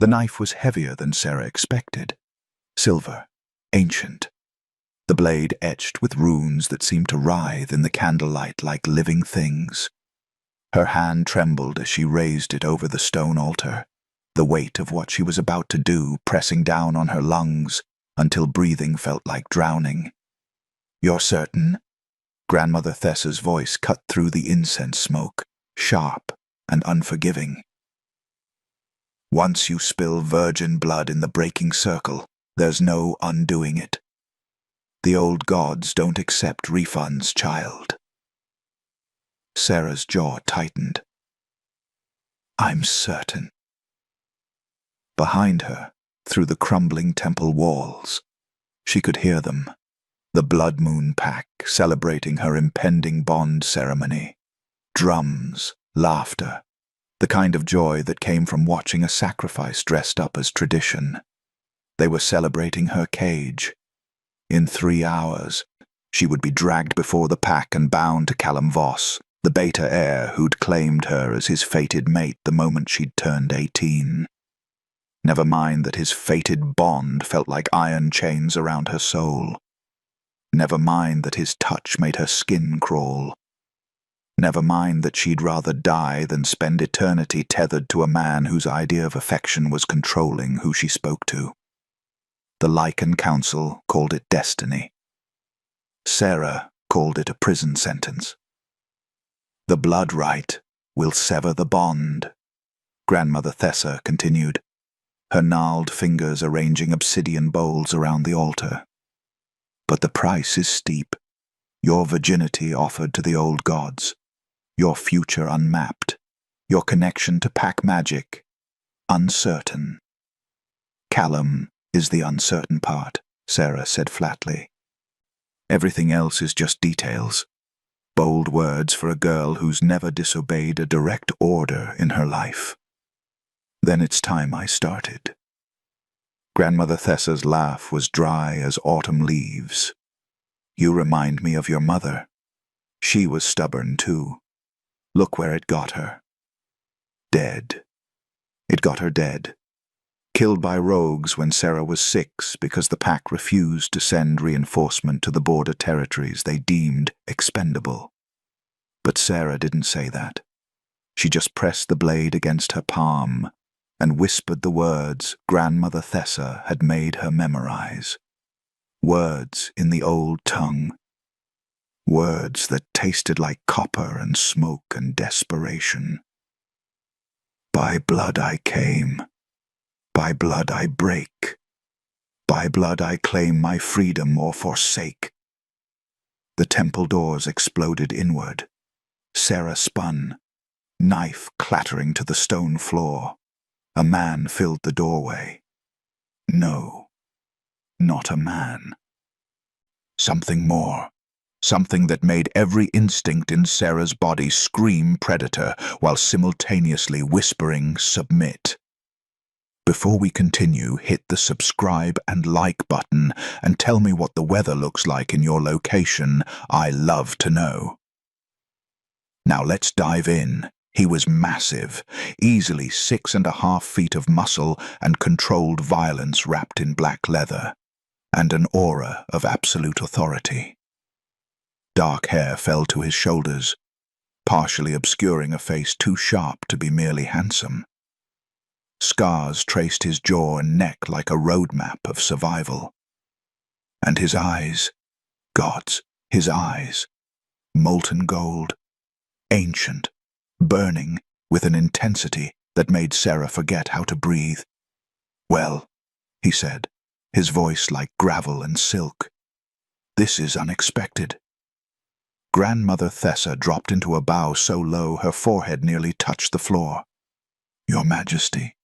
The knife was heavier than Sarah expected. Silver, ancient. The blade etched with runes that seemed to writhe in the candlelight like living things. Her hand trembled as she raised it over the stone altar, the weight of what she was about to do pressing down on her lungs until breathing felt like drowning. "You're certain?" Grandmother Thessa's voice cut through the incense smoke, sharp and unforgiving. "Once you spill virgin blood in the breaking circle, there's no undoing it. The old gods don't accept refunds, child." Sarah's jaw tightened. "I'm certain." Behind her, through the crumbling temple walls, she could hear them, the Blood Moon Pack celebrating her impending bond ceremony. Drums, laughter, the kind of joy that came from watching a sacrifice dressed up as tradition. They were celebrating her cage. In 3 hours, she would be dragged before the pack and bound to Callum Voss, the beta heir who'd claimed her as his fated mate the moment she'd turned 18. Never mind that his fated bond felt like iron chains around her soul. Never mind that his touch made her skin crawl. Never mind that she'd rather die than spend eternity tethered to a man whose idea of affection was controlling who she spoke to. The Lycan Council called it destiny. Sarah called it a prison sentence. "The blood rite will sever the bond," Grandmother Thessa continued, her gnarled fingers arranging obsidian bowls around the altar. "But the price is steep. Your virginity offered to the old gods, your future unmapped, your connection to pack magic uncertain." "Callum is the uncertain part," Sarah said flatly. "Everything else is just details. Bold words for a girl who's never disobeyed a direct order in her life." "Then it's time I started." Grandmother Thessa's laugh was dry as autumn leaves. "You remind me of your mother. She was stubborn too. Look where it got her. Dead. It got her dead. Killed by rogues when Sarah was 6 because the pack refused to send reinforcement to the border territories they deemed expendable. But Sarah didn't say that. She just pressed the blade against her palm and whispered the words Grandmother Thessa had made her memorize. Words in the old tongue. Words that tasted like copper and smoke and desperation. "By blood I came. By blood I break. By blood I claim my freedom or forsake." The temple doors exploded inward. Sarah spun, knife clattering to the stone floor. A man filled the doorway. No, not a man. Something more. Something that made every instinct in Sarah's body scream predator while simultaneously whispering submit. Before we continue, hit the subscribe and like button and tell me what the weather looks like in your location. I love to know. Now let's dive in. He was massive, easily 6.5 feet of muscle and controlled violence wrapped in black leather, and an aura of absolute authority. Dark hair fell to his shoulders, partially obscuring a face too sharp to be merely handsome. Scars traced his jaw and neck like a roadmap of survival. And his eyes, gods, his eyes, molten gold, ancient, burning with an intensity that made Sarah forget how to breathe. "Well," he said, his voice like gravel and silk, "this is unexpected." Grandmother Thessa dropped into a bow so low her forehead nearly touched the floor. "Your Majesty."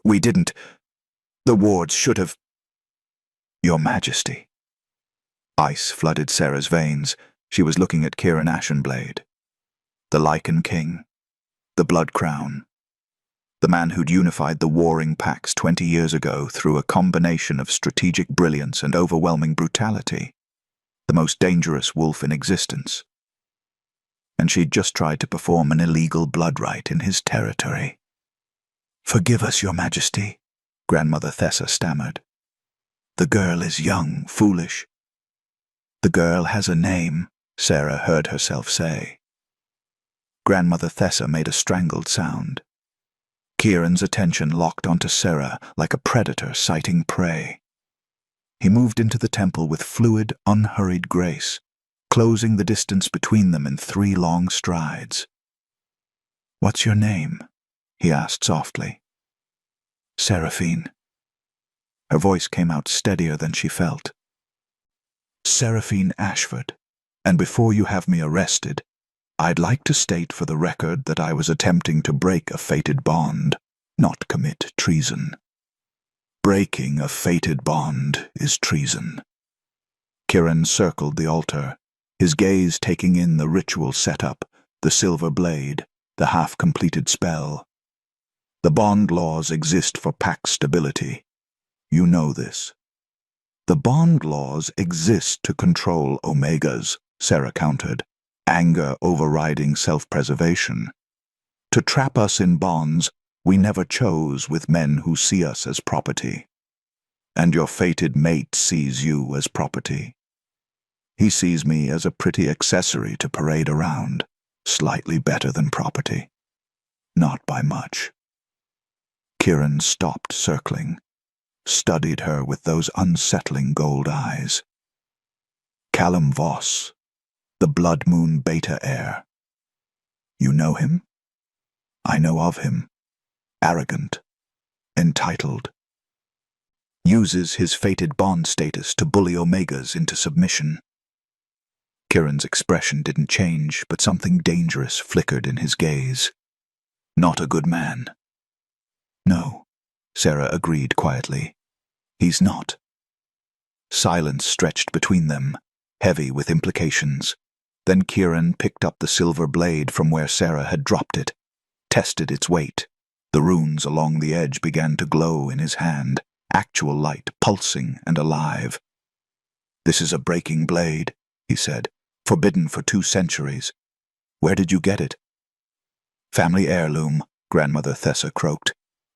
"We didn't. The wards should have." "Your Majesty." Ice flooded Sarah's veins. She was looking at Kieran Ashenblade. The Lycan King. The Blood Crown. The man who'd unified the warring packs 20 years ago through a combination of strategic brilliance and overwhelming brutality. The most dangerous wolf in existence. And she'd just tried to perform an illegal blood rite in his territory. "Forgive us, your majesty," Grandmother Thessa stammered. "The girl is young, foolish." "The girl has a name," Sarah heard herself say. Grandmother Thessa made a strangled sound. Kieran's attention locked onto Sarah like a predator sighting prey. He moved into the temple with fluid, unhurried grace, closing the distance between them in 3 long strides. "What's your name?" he asked softly. "Seraphine." Her voice came out steadier than she felt. "Seraphine Ashford, and before you have me arrested, I'd like to state for the record that I was attempting to break a fated bond, not commit treason. Breaking a fated bond is treason." Kieran circled the altar, his gaze taking in the ritual setup, the silver blade, the half-completed spell. "The bond laws exist for pact stability. You know this." "The bond laws exist to control Omegas," Sarah countered, anger overriding self-preservation. "To trap us in bonds we never chose with men who see us as property. And your fated mate sees you as property. He sees me as a pretty accessory to parade around, slightly better than property. Not by much." Kieran stopped circling, studied her with those unsettling gold eyes. "Callum Voss, the Blood Moon Beta heir. You know him?" "I know of him. Arrogant, entitled. Uses his fated bond status to bully Omegas into submission." Kieran's expression didn't change, but something dangerous flickered in his gaze. "Not a good man." "No," Sarah agreed quietly. "He's not." Silence stretched between them, heavy with implications. Then Kieran picked up the silver blade from where Sarah had dropped it, tested its weight. The runes along the edge began to glow in his hand, actual light, pulsing and alive. "This is a breaking blade," he said, "forbidden for 2 centuries. Where did you get it?" "Family heirloom," Grandmother Thessa croaked.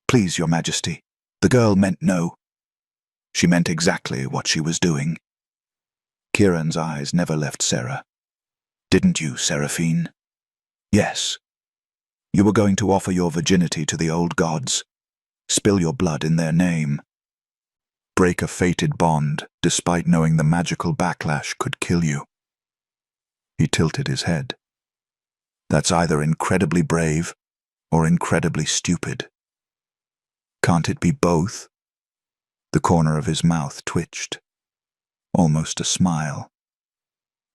"Please, your majesty, the girl meant no." "She meant exactly what she was doing." Kieran's eyes never left Sarah. "Didn't you, Seraphine?" "Yes. You were going to offer your virginity to the old gods, spill your blood in their name, break a fated bond despite knowing the magical backlash could kill you." He tilted his head. "That's either incredibly brave or incredibly stupid. Can't it be both?" The corner of his mouth twitched. Almost a smile.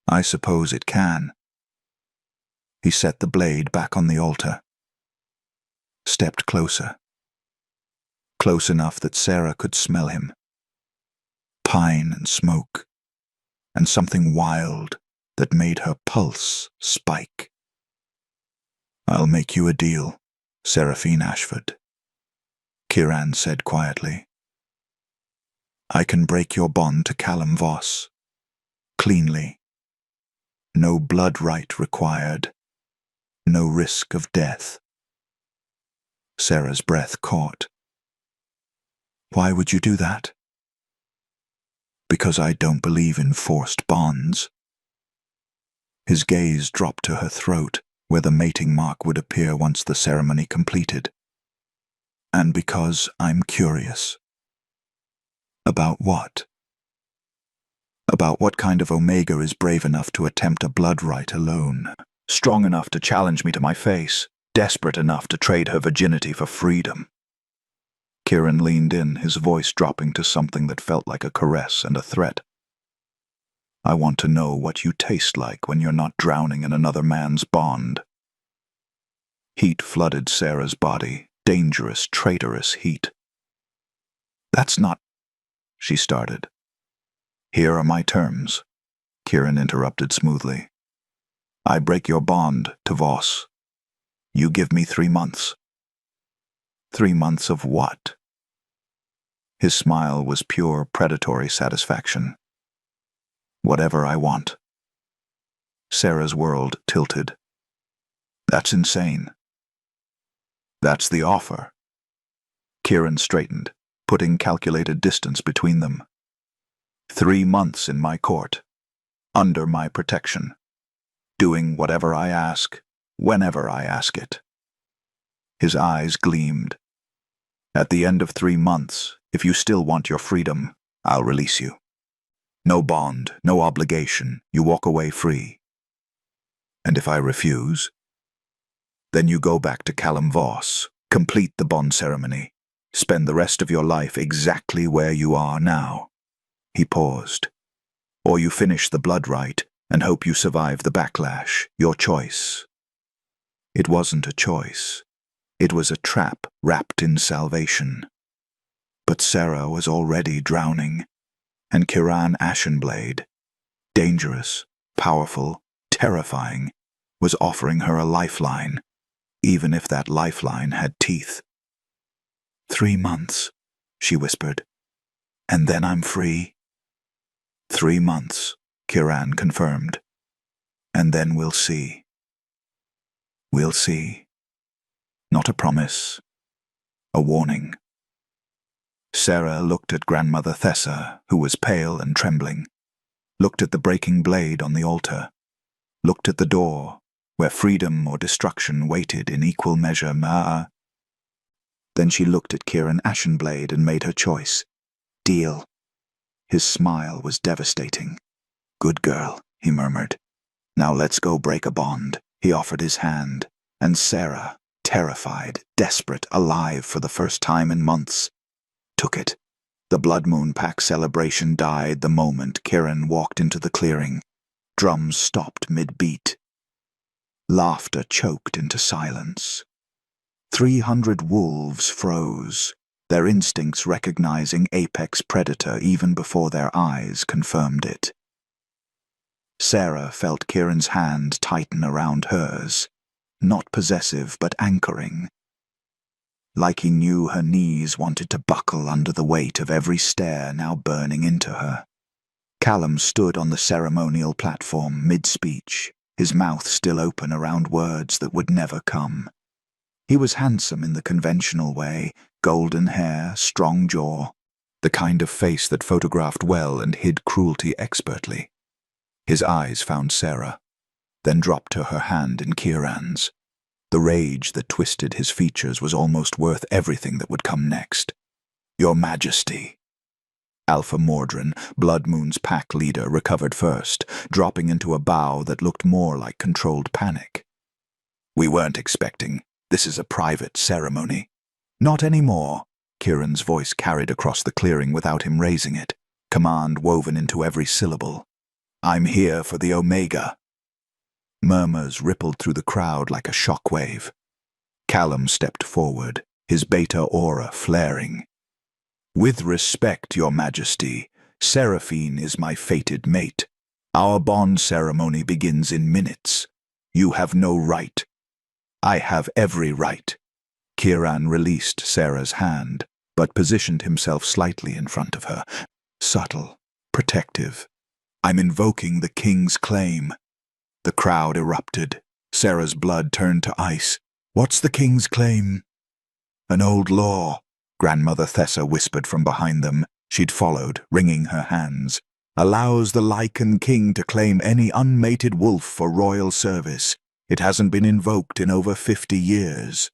"I suppose it can." He set the blade back on the altar. Stepped closer. Close enough that Sarah could smell him. Pine and smoke, and something wild that made her pulse spike. "I'll make you a deal, Seraphine Ashford," Kieran said quietly. "I can break your bond to Callum Voss. Cleanly. No blood rite required. No risk of death." Sarah's breath caught. "Why would you do that?" "Because I don't believe in forced bonds." His gaze dropped to her throat, where the mating mark would appear once the ceremony completed. "And because I'm curious." "About what?" "About what kind of Omega is brave enough to attempt a blood rite alone, strong enough to challenge me to my face, desperate enough to trade her virginity for freedom." Kieran leaned in, his voice dropping to something that felt like a caress and a threat. "I want to know what you taste like when you're not drowning in another man's bond." Heat flooded Sarah's body, dangerous, traitorous heat. "That's not—" she started. "Here are my terms," Kieran interrupted smoothly. "I break your bond to Voss. You give me 3 months. 3 months of what?" His smile was pure predatory satisfaction. "Whatever I want." Sarah's world tilted. "That's insane." "That's the offer." Kieran straightened, putting calculated distance between them. 3 months in my court, under my protection, doing whatever I ask, whenever I ask it. His eyes gleamed. At the end of 3 months, if you still want your freedom, I'll release you. No bond, no obligation, you walk away free. And if I refuse, then you go back to Callum Voss, complete the bond ceremony, spend the rest of your life exactly where you are now. He paused. Or you finish the blood rite and hope you survive the backlash, your choice. It wasn't a choice. It was a trap wrapped in salvation. But Sarah was already drowning, and Kiran Ashenblade, dangerous, powerful, terrifying, was offering her a lifeline, even if that lifeline had teeth. 3 months, she whispered, and then I'm free. 3 months, Kiran confirmed, and then we'll see. We'll see. Not a promise, a warning. Sarah looked at Grandmother Thessa, who was pale and trembling, looked at the breaking blade on the altar, looked at the door, where freedom or destruction waited in equal measure. Then she looked at Kiran Ashenblade and made her choice. Deal. His smile was devastating. Good girl, he murmured. Now let's go break a bond. He offered his hand, and Sarah, terrified, desperate, alive for the first time in months, took it. The Blood Moon Pack celebration died the moment Kiran walked into the clearing. Drums stopped mid-beat. Laughter choked into silence. 300 wolves froze, their instincts recognizing apex predator even before their eyes confirmed it. Sarah felt Kieran's hand tighten around hers, not possessive but anchoring. Like he knew her knees wanted to buckle under the weight of every stare now burning into her. Callum stood on the ceremonial platform mid-speech, his mouth still open around words that would never come. He was handsome in the conventional way, golden hair, strong jaw, the kind of face that photographed well and hid cruelty expertly. His eyes found Sarah, then dropped to her hand in Kieran's. The rage that twisted his features was almost worth everything that would come next. Your Majesty. Alpha Mordrin, Blood Moon's pack leader, recovered first, dropping into a bow that looked more like controlled panic. We weren't expecting. This is a private ceremony. Not anymore, Kieran's voice carried across the clearing without him raising it, command woven into every syllable. I'm here for the Omega. Murmurs rippled through the crowd like a shockwave. Callum stepped forward, his beta aura flaring. With respect, Your Majesty, Seraphine is my fated mate. Our bond ceremony begins in minutes. You have no right. I have every right. Kiran released Sarah's hand, but positioned himself slightly in front of her, subtle, protective. I'm invoking the king's claim. The crowd erupted. Sarah's blood turned to ice. What's the king's claim? An old law, Grandmother Thessa whispered from behind them. She'd followed, wringing her hands. Allows the Lycan King to claim any unmated wolf for royal service. It hasn't been invoked in over 50 years.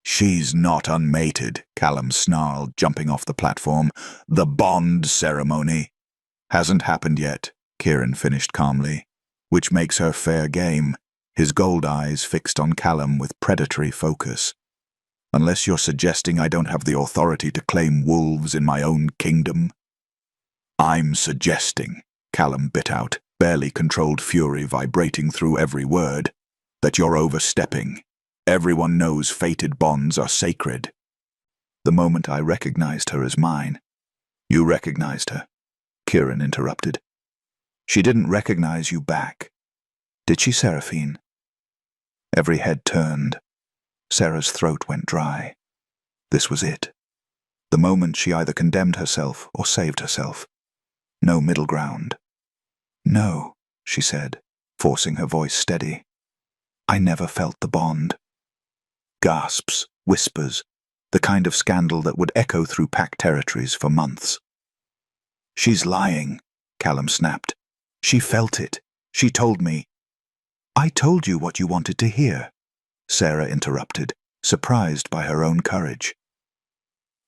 She's not unmated, Callum snarled, jumping off the platform. The bond ceremony hasn't happened yet, Kieran finished calmly, which makes her fair game, his gold eyes fixed on Callum with predatory focus. Unless you're suggesting I don't have the authority to claim wolves in my own kingdom. I'm suggesting, Callum bit out, barely controlled fury vibrating through every word, that you're overstepping. Everyone knows fated bonds are sacred. The moment I recognized her as mine. You recognized her, Kieran interrupted. She didn't recognize you back. Did she, Seraphine? Every head turned. Sarah's throat went dry. This was it. The moment she either condemned herself or saved herself. No middle ground. No, she said, forcing her voice steady. I never felt the bond. Gasps, whispers, The kind of scandal that would echo through pack territories for months. "She's lying," Callum snapped. "She felt it. She told me." "I told you what you wanted to hear," Sarah interrupted, surprised by her own courage.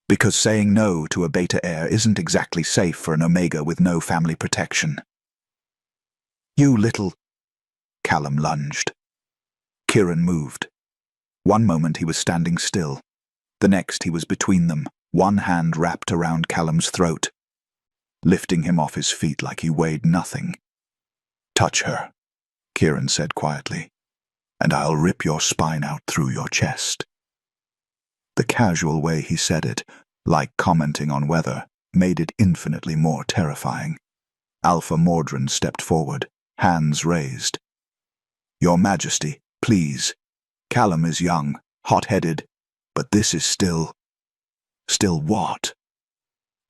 "Because saying no to a beta heir isn't exactly safe for an Omega with no family protection." "You little—" Callum lunged. Kieran moved. One moment he was standing still. The next he was between them, one hand wrapped around Callum's throat, lifting him off his feet like he weighed nothing. "Touch her," Kieran said quietly, "and I'll rip your spine out through your chest." The casual way he said it, like commenting on weather, made it infinitely more terrifying. Alpha Mordrin stepped forward, hands raised. "Your Majesty, please. Callum is young, hot-headed, but this is still—" "Still what?"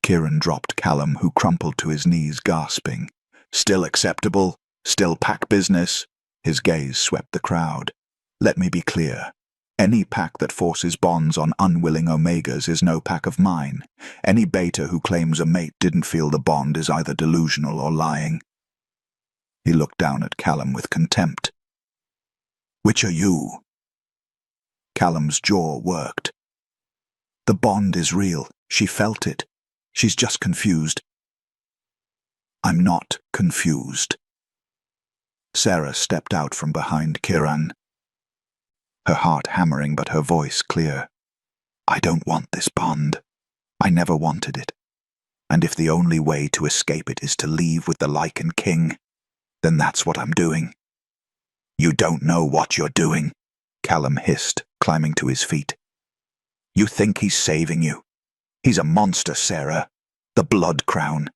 Kieran dropped Callum, who crumpled to his knees, gasping. "Still acceptable? Still pack business?" His gaze swept the crowd. "Let me be clear. Any pack that forces bonds on unwilling Omegas is no pack of mine. Any beta who claims a mate didn't feel the bond is either delusional or lying." He looked down at Callum with contempt. "Which are you?" Callum's jaw worked. "The bond is real. She felt it. She's just confused." "I'm not confused." Sarah stepped out from behind Kieran, her heart hammering but her voice clear. "I don't want this bond. I never wanted it. And if the only way to escape it is to leave with the Lycan King, then that's what I'm doing." "You don't know what you're doing," Callum hissed, climbing to his feet. "You think he's saving you? He's a monster, Sarah. The Blood Crown.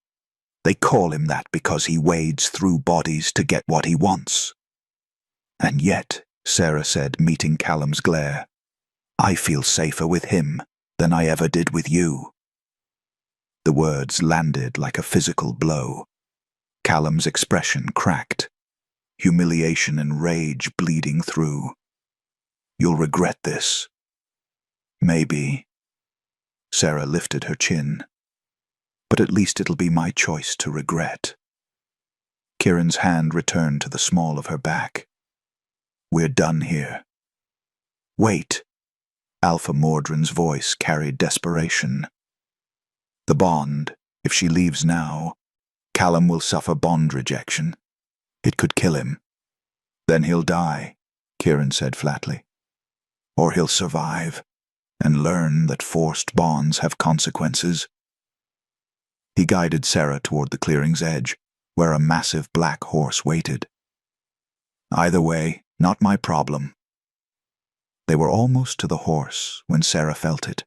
They call him that because he wades through bodies to get what he wants." "And yet," Sarah said, meeting Callum's glare, "I feel safer with him than I ever did with you." The words landed like a physical blow. Callum's expression cracked, humiliation and rage bleeding through. "You'll regret this." "Maybe." Sarah lifted her chin. "But at least it'll be my choice to regret." Kieran's hand returned to the small of her back. "We're done here." "Wait." Alpha Mordrin's voice carried desperation. "The bond, if she leaves now, Callum will suffer bond rejection. It could kill him. Then he'll die," Kieran said flatly. "Or he'll survive and learn that forced bonds have consequences." He guided Sarah toward the clearing's edge, where a massive black horse waited. "Either way, not my problem." They were almost to the horse when Sarah felt it.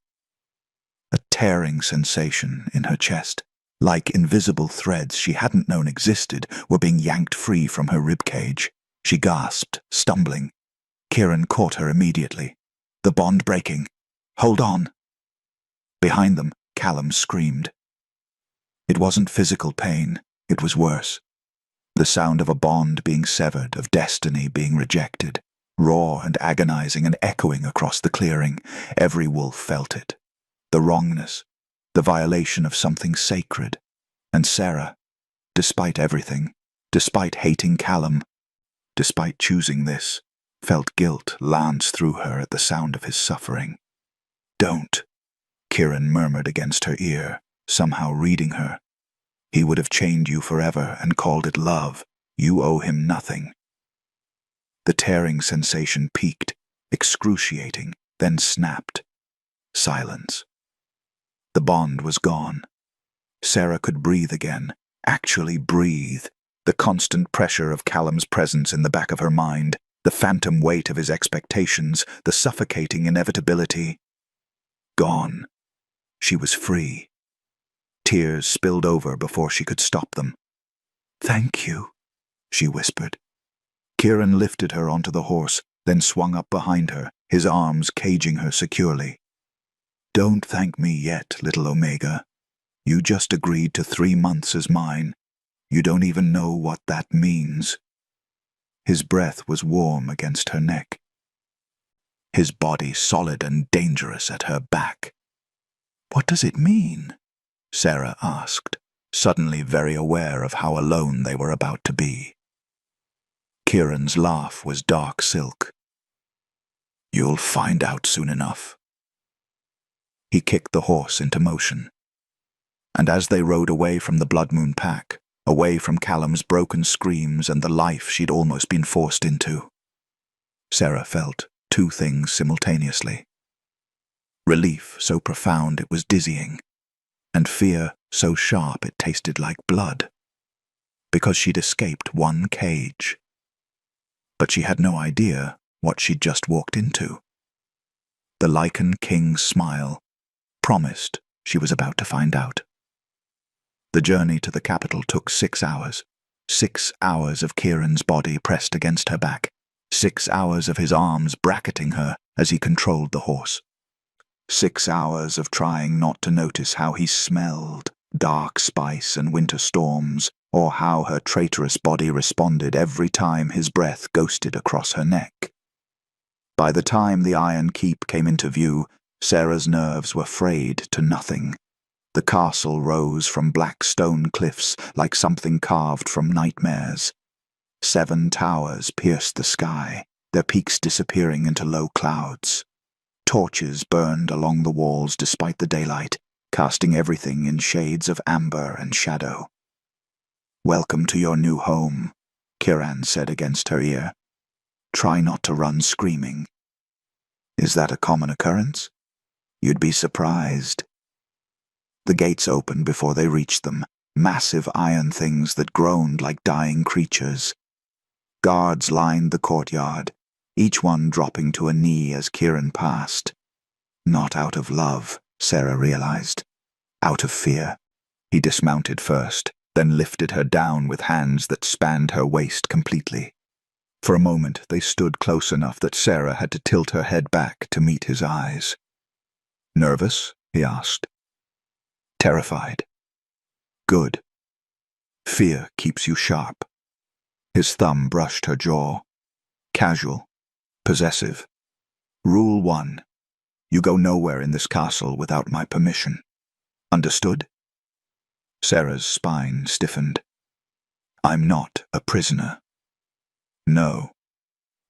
A tearing sensation in her chest, like invisible threads she hadn't known existed, were being yanked free from her ribcage. She gasped, stumbling. Kieran caught her immediately. "The bond breaking. Hold on." Behind them, Callum screamed. It wasn't physical pain, it was worse. The sound of a bond being severed, of destiny being rejected, raw and agonizing and echoing across the clearing. Every wolf felt it. The wrongness, the violation of something sacred. And Sarah, despite everything, despite hating Callum, despite choosing this, felt guilt lance through her at the sound of his suffering. "Don't," Kieran murmured against her ear, somehow reading her. "He would have chained you forever and called it love. You owe him nothing." The tearing sensation peaked, excruciating, then snapped. Silence. The bond was gone. Sarah could breathe again, actually breathe. The constant pressure of Callum's presence in the back of her mind, the phantom weight of his expectations, the suffocating inevitability. Gone. She was free. Tears spilled over before she could stop them. "Thank you," she whispered. Kieran lifted her onto the horse, then swung up behind her, his arms caging her securely. "Don't thank me yet, little Omega. You just agreed to 3 months as mine. You don't even know what that means." His breath was warm against her neck. his body solid and dangerous at her back. "What does it mean?" Sarah asked, suddenly very aware of how alone they were about to be. Kieran's laugh was dark silk. "You'll find out soon enough." He kicked the horse into motion. And as they rode away from the Blood Moon pack, away from Callum's broken screams and the life she'd almost been forced into, Sarah felt two things simultaneously. Relief so profound it was dizzying, and fear so sharp it tasted like blood. Because she'd escaped one cage. But she had no idea what she'd just walked into. The Lycan King's smile promised she was about to find out. The journey to the capital took 6 hours. 6 hours of Kieran's body pressed against her back. 6 hours of his arms bracketing her as he controlled the horse. 6 hours of trying not to notice how he smelled, dark spice and winter storms, or how her traitorous body responded every time his breath ghosted across her neck. By the time the Iron Keep came into view, Sarah's nerves were frayed to nothing. The castle rose from black stone cliffs like something carved from nightmares. 7 towers pierced the sky, their peaks disappearing into low clouds. Torches burned along the walls despite the daylight, casting everything in shades of amber and shadow. "Welcome to your new home," Kieran said against her ear. "Try not to run screaming." "Is that a common occurrence?" "You'd be surprised." The gates opened before they reached them, massive iron things that groaned like dying creatures. Guards lined the courtyard, each one dropping to a knee as Kieran passed. Not out of love, Sarah realized. Out of fear. He dismounted first, then lifted her down with hands that spanned her waist completely. For a moment they stood close enough that Sarah had to tilt her head back to meet his eyes. "Nervous?" he asked. "Terrified." "Good. Fear keeps you sharp." His thumb brushed her jaw. "Casual. Possessive. Rule 1. You go nowhere in this castle without my permission. Understood?" Sarah's spine stiffened. "I'm not a prisoner." "No.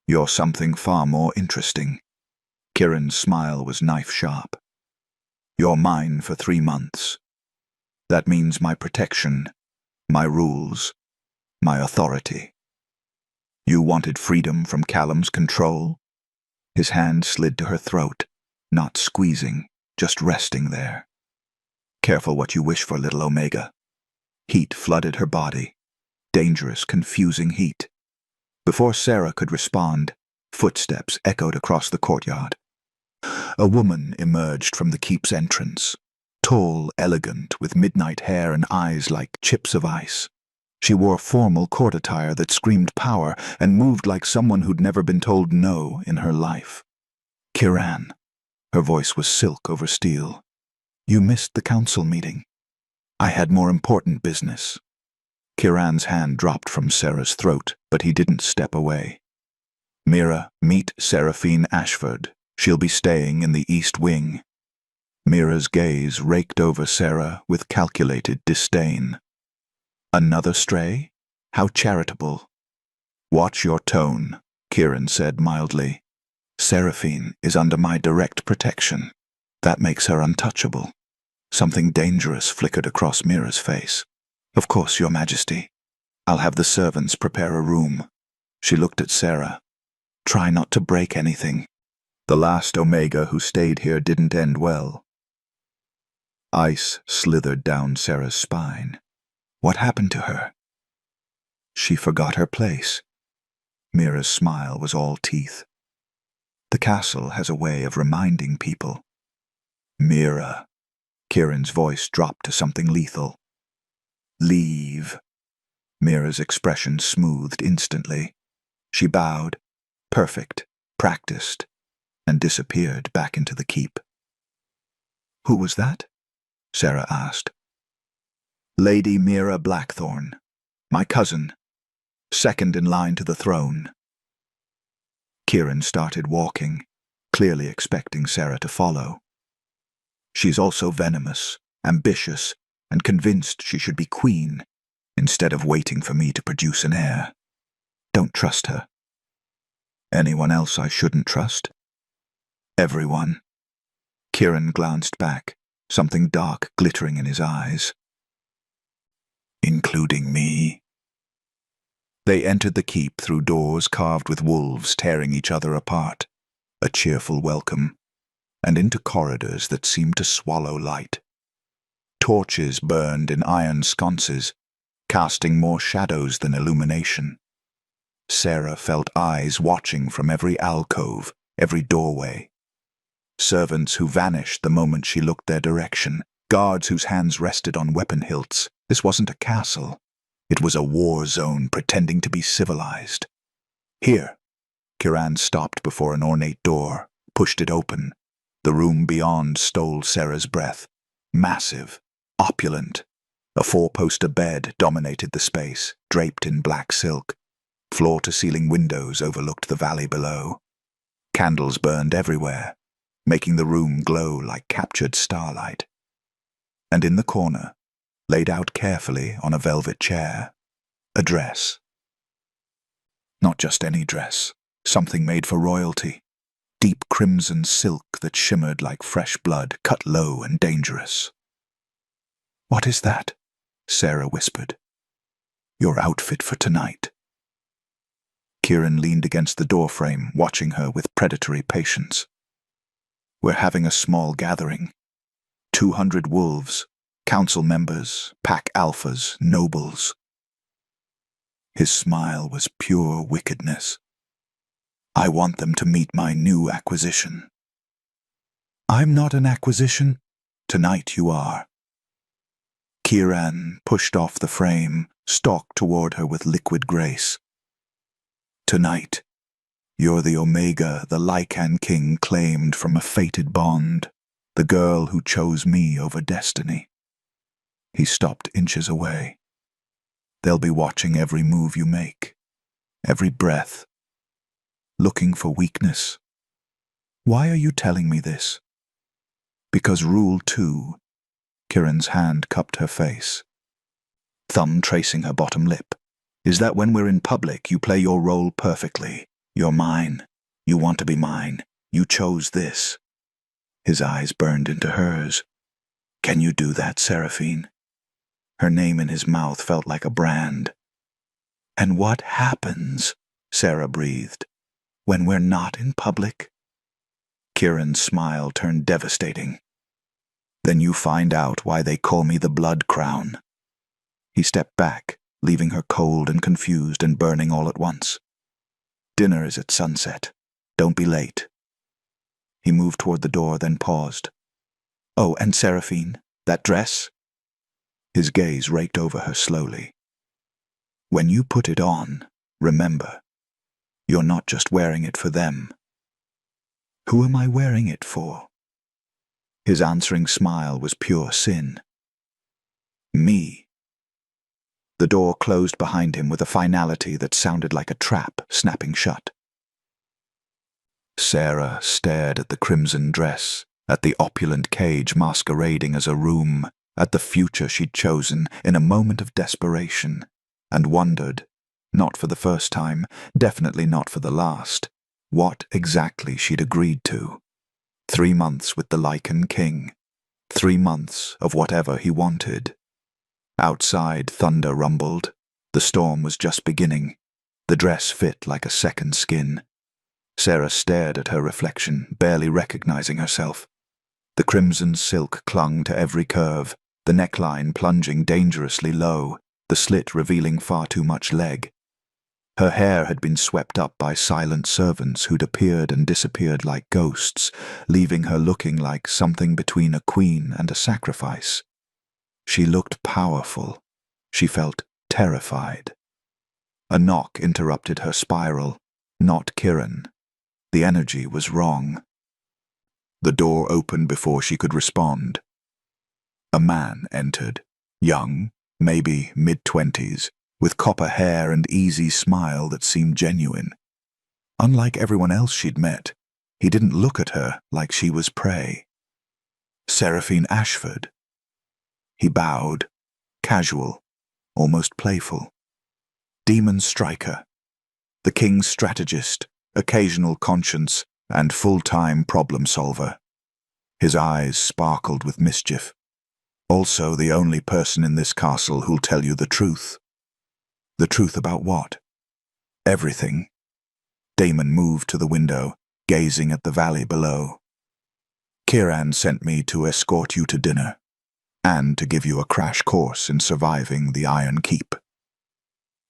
You're something far more interesting." Kieran's smile was knife-sharp. "You're mine for 3 months. That means my protection, my rules, my authority. You wanted freedom from Callum's control?" His hand slid to her throat, not squeezing, just resting there. "Careful what you wish for, little Omega." Heat flooded her body. Dangerous, confusing heat. Before Sarah could respond, footsteps echoed across the courtyard. A woman emerged from the keep's entrance, tall, elegant, with midnight hair and eyes like chips of ice. She wore formal court attire that screamed power and moved like someone who'd never been told no in her life. "Kieran." Her voice was silk over steel. "You missed the council meeting." "I had more important business." Kieran's hand dropped from Sarah's throat, but he didn't step away. "Mira, meet Seraphine Ashford. She'll be staying in the East Wing." Mira's gaze raked over Sarah with calculated disdain. "Another stray? How charitable." "Watch your tone," Kieran said mildly. "Seraphine is under my direct protection. That makes her untouchable." Something dangerous flickered across Mira's face. "Of course, Your Majesty. I'll have the servants prepare a room." She looked at Sarah. "Try not to break anything. The last Omega who stayed here didn't end well." Ice slithered down Sarah's spine. What happened to her? She forgot her place. Mira's smile was all teeth. "The castle has a way of reminding people." "Mira." Kieran's voice dropped to something lethal. "Leave." Mira's expression smoothed instantly. She bowed, perfect, practiced, and disappeared back into the keep. "Who was that?" Sarah asked. "Lady Mira Blackthorn, my cousin, second in line to the throne." Kieran started walking, clearly expecting Sarah to follow. She's also venomous, ambitious, and convinced she should be queen, instead of waiting for me to produce an heir. Don't trust her. Anyone else I shouldn't trust? Everyone. Kieran glanced back, something dark glittering in his eyes. Including me. They entered the keep through doors carved with wolves tearing each other apart, a cheerful welcome, and into corridors that seemed to swallow light. Torches burned in iron sconces, casting more shadows than illumination. Sarah felt eyes watching from every alcove, every doorway. Servants who vanished the moment she looked their direction, guards whose hands rested on weapon hilts. This wasn't a castle. It was a war zone pretending to be civilized. Here. Kieran stopped before an ornate door, pushed it open. The room beyond stole Sarah's breath. Massive, opulent. A four-poster bed dominated the space, draped in black silk. Floor-to-ceiling windows overlooked the valley below. Candles burned everywhere, making the room glow like captured starlight. And in the corner, laid out carefully on a velvet chair, a dress. Not just any dress, something made for royalty. Deep crimson silk that shimmered like fresh blood, cut low and dangerous. "What is that?" Sarah whispered. "Your outfit for tonight." Kieran leaned against the doorframe, watching her with predatory patience. "We're having a small gathering. 200 wolves, council members, pack alphas, nobles." His smile was pure wickedness. "I want them to meet my new acquisition." "I'm not an acquisition. Tonight you are." Kieran pushed off the frame, stalked toward her with liquid grace. "Tonight, you're the Omega the Lycan King claimed from a fated bond, the girl who chose me over destiny." He stopped inches away. "They'll be watching every move you make, every breath, looking for weakness. Why are you telling me this?" "Because Rule 2, Kieran's hand cupped her face, thumb tracing her bottom lip, "is that when we're in public you play your role perfectly. You're mine. You want to be mine. You chose this." His eyes burned into hers. "Can you do that, Seraphine?" Her name in his mouth felt like a brand. "And what happens," Sarah breathed, "when we're not in public?" Kieran's smile turned devastating. "Then you find out why they call me the Blood Crown." He stepped back, leaving her cold and confused and burning all at once. "Dinner is at sunset. Don't be late." He moved toward the door, then paused. "Oh, and Seraphine, that dress?" His gaze raked over her slowly. "When you put it on, remember, you're not just wearing it for them." "Who am I wearing it for?" His answering smile was pure sin. "Me." The door closed behind him with a finality that sounded like a trap snapping shut. Sarah stared at the crimson dress, at the opulent cage masquerading as a room, at the future she'd chosen in a moment of desperation, and wondered, not for the first time, definitely not for the last, what exactly she'd agreed to. 3 months with the Lycan King. 3 months of whatever he wanted. Outside, thunder rumbled. The storm was just beginning. The dress fit like a second skin. Sarah stared at her reflection, barely recognizing herself. The crimson silk clung to every curve, the neckline plunging dangerously low, the slit revealing far too much leg. Her hair had been swept up by silent servants who'd appeared and disappeared like ghosts, leaving her looking like something between a queen and a sacrifice. She looked powerful. She felt terrified. A knock interrupted her spiral, not Kieran. The energy was wrong. The door opened before she could respond. A man entered, young, maybe mid-20s, with copper hair and easy smile that seemed genuine. Unlike everyone else she'd met, He didn't look at her like she was prey. Seraphine Ashford. He bowed, casual, almost playful. Demon striker, the king's strategist, occasional conscience, and full-time problem solver. His eyes sparkled with mischief. Also the only person in this castle who'll tell you the truth. The truth about what? Everything. Damon moved to the window, gazing at the valley below. Kiran sent me to escort you to dinner, and to give you a crash course in surviving the Iron Keep.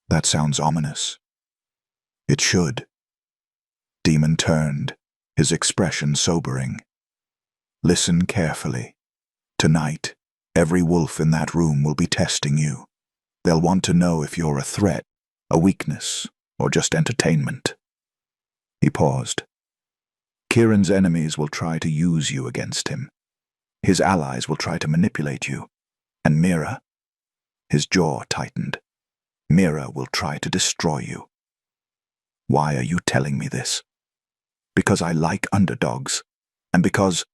That sounds ominous. It should. Demon turned, his expression sobering. Listen carefully. Tonight, every wolf in that room will be testing you. They'll want to know if you're a threat, a weakness, or just entertainment. He paused. Kiran's enemies will try to use you against him. His allies will try to manipulate you. And Mira, his jaw tightened. Mira will try to destroy you. Why are you telling me this? Because I like underdogs, and because...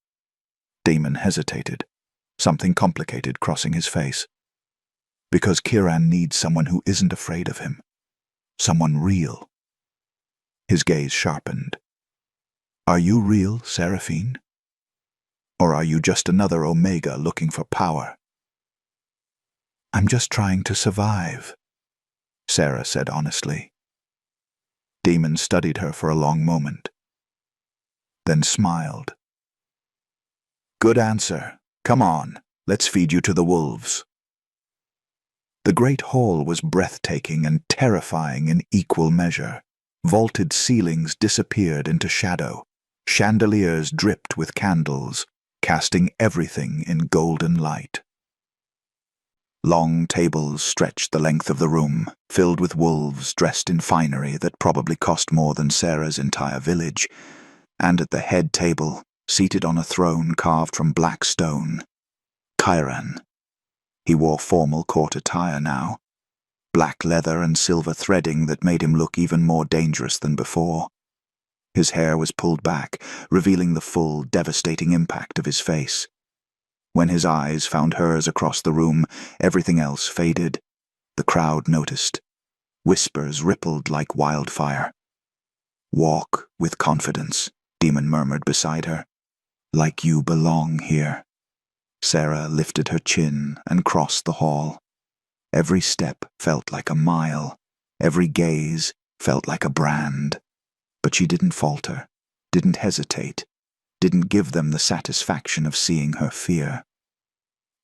Damon hesitated, something complicated crossing his face. Because Kiran needs someone who isn't afraid of him. Someone real. His gaze sharpened. Are you real, Seraphine? Or are you just another Omega looking for power? I'm just trying to survive, Sarah said honestly. Demon studied her for a long moment, then smiled. Good answer. Come on, let's feed you to the wolves. The great hall was breathtaking and terrifying in equal measure. Vaulted ceilings disappeared into shadow. Chandeliers dripped with candles, casting everything in golden light. Long tables stretched the length of the room, filled with wolves dressed in finery that probably cost more than Sarah's entire village, and at the head table, seated on a throne carved from black stone, Kiran. He wore formal court attire now, black leather and silver threading that made him look even more dangerous than before. His hair was pulled back, revealing the full, devastating impact of his face. When his eyes found hers across the room, everything else faded. The crowd noticed. Whispers rippled like wildfire. Walk with confidence, Demon murmured beside her. Like you belong here. Sarah lifted her chin and crossed the hall. Every step felt like a mile. Every gaze felt like a brand. But she didn't falter, didn't hesitate, didn't give them the satisfaction of seeing her fear.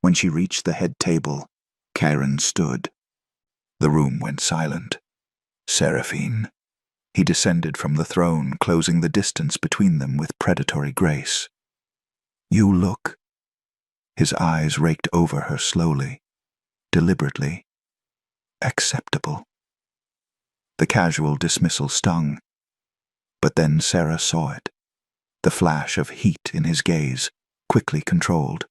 When she reached the head table, Kiran stood. The room went silent. Seraphine. He descended from the throne, closing the distance between them with predatory grace. You look. His eyes raked over her slowly, deliberately. Acceptable. The casual dismissal stung. But then Sarah saw it. The flash of heat in his gaze, quickly controlled.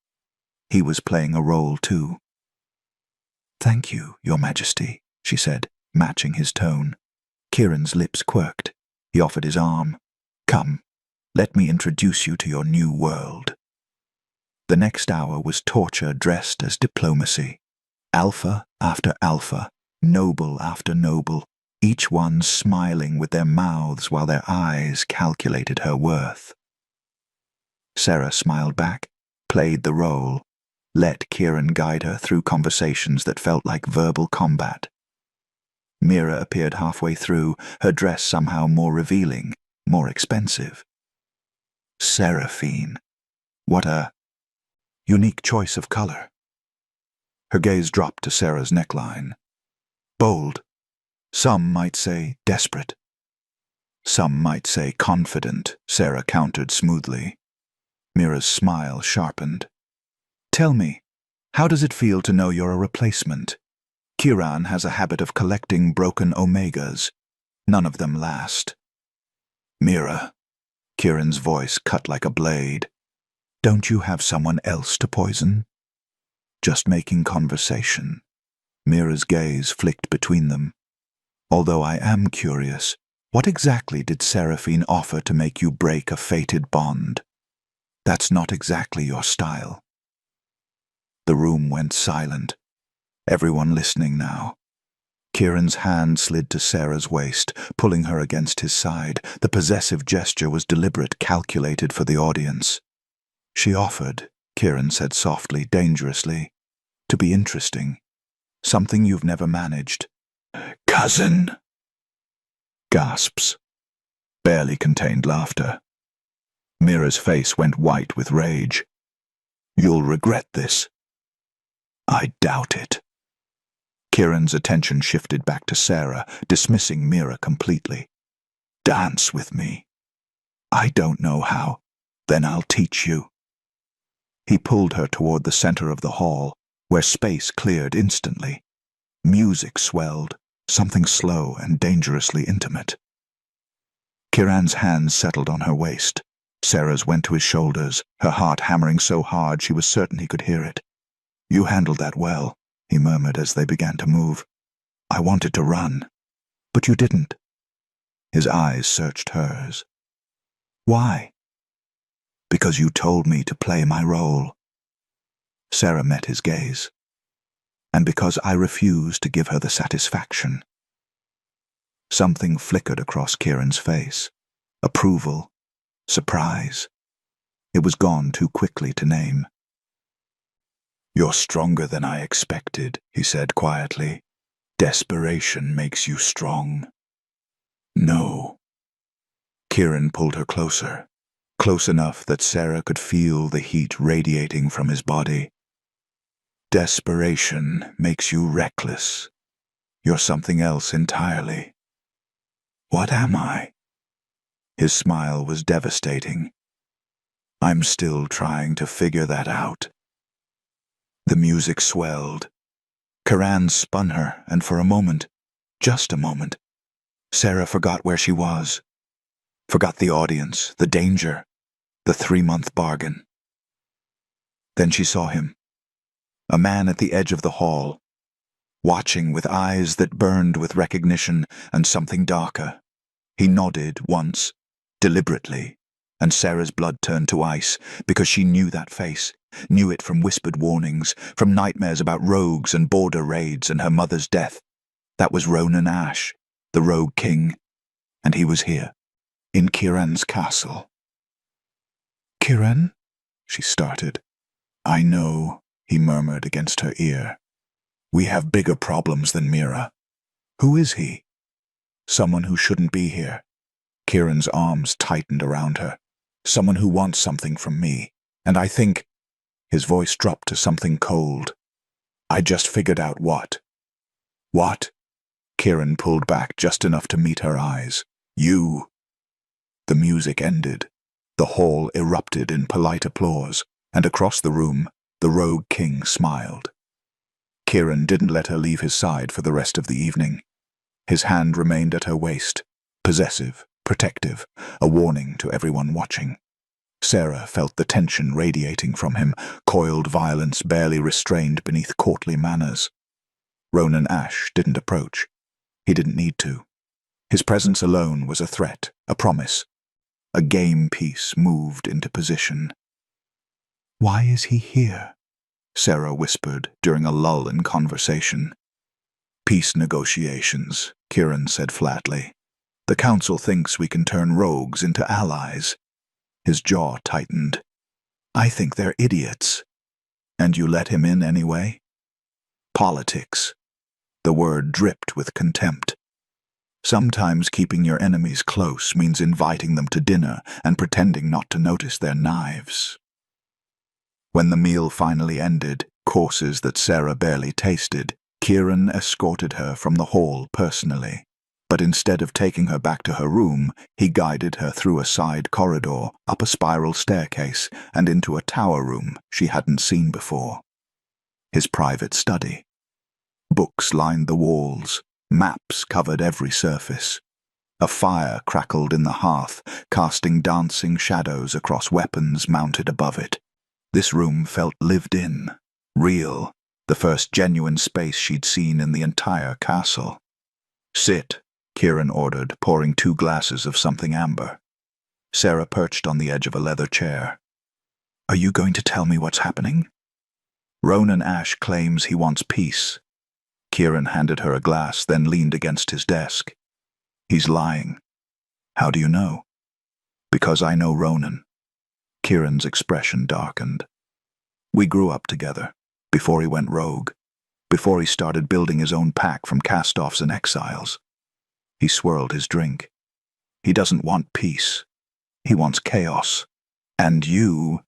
He was playing a role too. Thank you, Your Majesty, she said, matching his tone. Kiran's lips quirked. He offered his arm. Come, let me introduce you to your new world. The next hour was torture dressed as diplomacy. Alpha after alpha, noble after noble, each one smiling with their mouths while their eyes calculated her worth. Sarah smiled back, played the role, let Kiran guide her through conversations that felt like verbal combat. Mira appeared halfway through, her dress somehow more revealing, more expensive. Seraphine. What a unique choice of color. Her gaze dropped to Sarah's neckline. Bold. Some might say desperate. Some might say confident, Sarah countered smoothly. Mira's smile sharpened. Tell me, how does it feel to know you're a replacement? Kiran has a habit of collecting broken Omegas. None of them last. Mira, Kiran's voice cut like a blade. Don't you have someone else to poison? Just making conversation. Mira's gaze flicked between them. Although I am curious, What exactly did Seraphine offer to make you break a fated bond? That's not exactly your style. The room went silent, everyone listening now. Kieran's hand slid to Sarah's waist, pulling her against his side. The possessive gesture was deliberate, calculated for the audience. She offered, Kieran said softly, dangerously, to be interesting. Something you've never managed. Cousin! Gasps. Barely contained laughter. Mira's face went white with rage. You'll regret this. I doubt it. Kieran's attention shifted back to Sarah, dismissing Mira completely. Dance with me. I don't know how. Then I'll teach you. He pulled her toward the center of the hall, where space cleared instantly. Music swelled, something slow and dangerously intimate. Kieran's hands settled on her waist. Sarah's went to his shoulders, her heart hammering so hard she was certain he could hear it. You handled that well, he murmured as they began to move. I wanted to run, but you didn't. His eyes searched hers. Why? Because you told me to play my role. Sarah met his gaze. And because I refused to give her the satisfaction. Something flickered across Kieran's face. Approval. Surprise. It was gone too quickly to name. You're stronger than I expected, he said quietly. Desperation makes you strong. No. Kieran pulled her closer, close enough that Sarah could feel the heat radiating from his body. Desperation makes you reckless. You're something else entirely. What am I? His smile was devastating. I'm still trying to figure that out. The music swelled. Karan spun her, and for a moment, just a moment, Sarah forgot where she was. Forgot the audience, the danger, the 3-month bargain. Then she saw him. A man at the edge of the hall, watching with eyes that burned with recognition and something darker. He nodded once, deliberately, and Sarah's blood turned to ice because she knew that face, knew it from whispered warnings, from nightmares about rogues and border raids and her mother's death. That was Ronan Ash, the Rogue King, and he was here, in Kieran's castle. Kieran? She started. I know, he murmured against her ear. We have bigger problems than Mira. Who is he? Someone who shouldn't be here. Kieran's arms tightened around her. Someone who wants something from me. And I think... His voice dropped to something cold. I just figured out what. What? Kieran pulled back just enough to meet her eyes. You. The music ended. The hall erupted in polite applause, and across the room, the Rogue King smiled. Kieran didn't let her leave his side for the rest of the evening. His hand remained at her waist, possessive, protective, a warning to everyone watching. Sarah felt the tension radiating from him, coiled violence barely restrained beneath courtly manners. Ronan Ash didn't approach. He didn't need to. His presence alone was a threat, a promise. A game piece moved into position. Why is he here? Sarah whispered during a lull in conversation. Peace negotiations, Kieran said flatly. The council thinks we can turn rogues into allies. His jaw tightened. I think they're idiots. And you let him in anyway? Politics. The word dripped with contempt. Sometimes keeping your enemies close means inviting them to dinner and pretending not to notice their knives. When the meal finally ended, courses that Sarah barely tasted, Kieran escorted her from the hall personally. But instead of taking her back to her room, he guided her through a side corridor, up a spiral staircase, and into a tower room she hadn't seen before. His private study. Books lined the walls, maps covered every surface. A fire crackled in the hearth, casting dancing shadows across weapons mounted above it. This room felt lived in, real, the first genuine space she'd seen in the entire castle. Sit, Kieran ordered, pouring 2 glasses of something amber. Sarah perched on the edge of a leather chair. Are you going to tell me what's happening? Ronan Ash claims he wants peace. Kieran handed her a glass, then leaned against his desk. He's lying. How do you know? Because I know Ronan. Kieran's expression darkened. We grew up together, before he went rogue, before he started building his own pack from cast-offs and exiles. He swirled his drink. He doesn't want peace. He wants chaos. And you,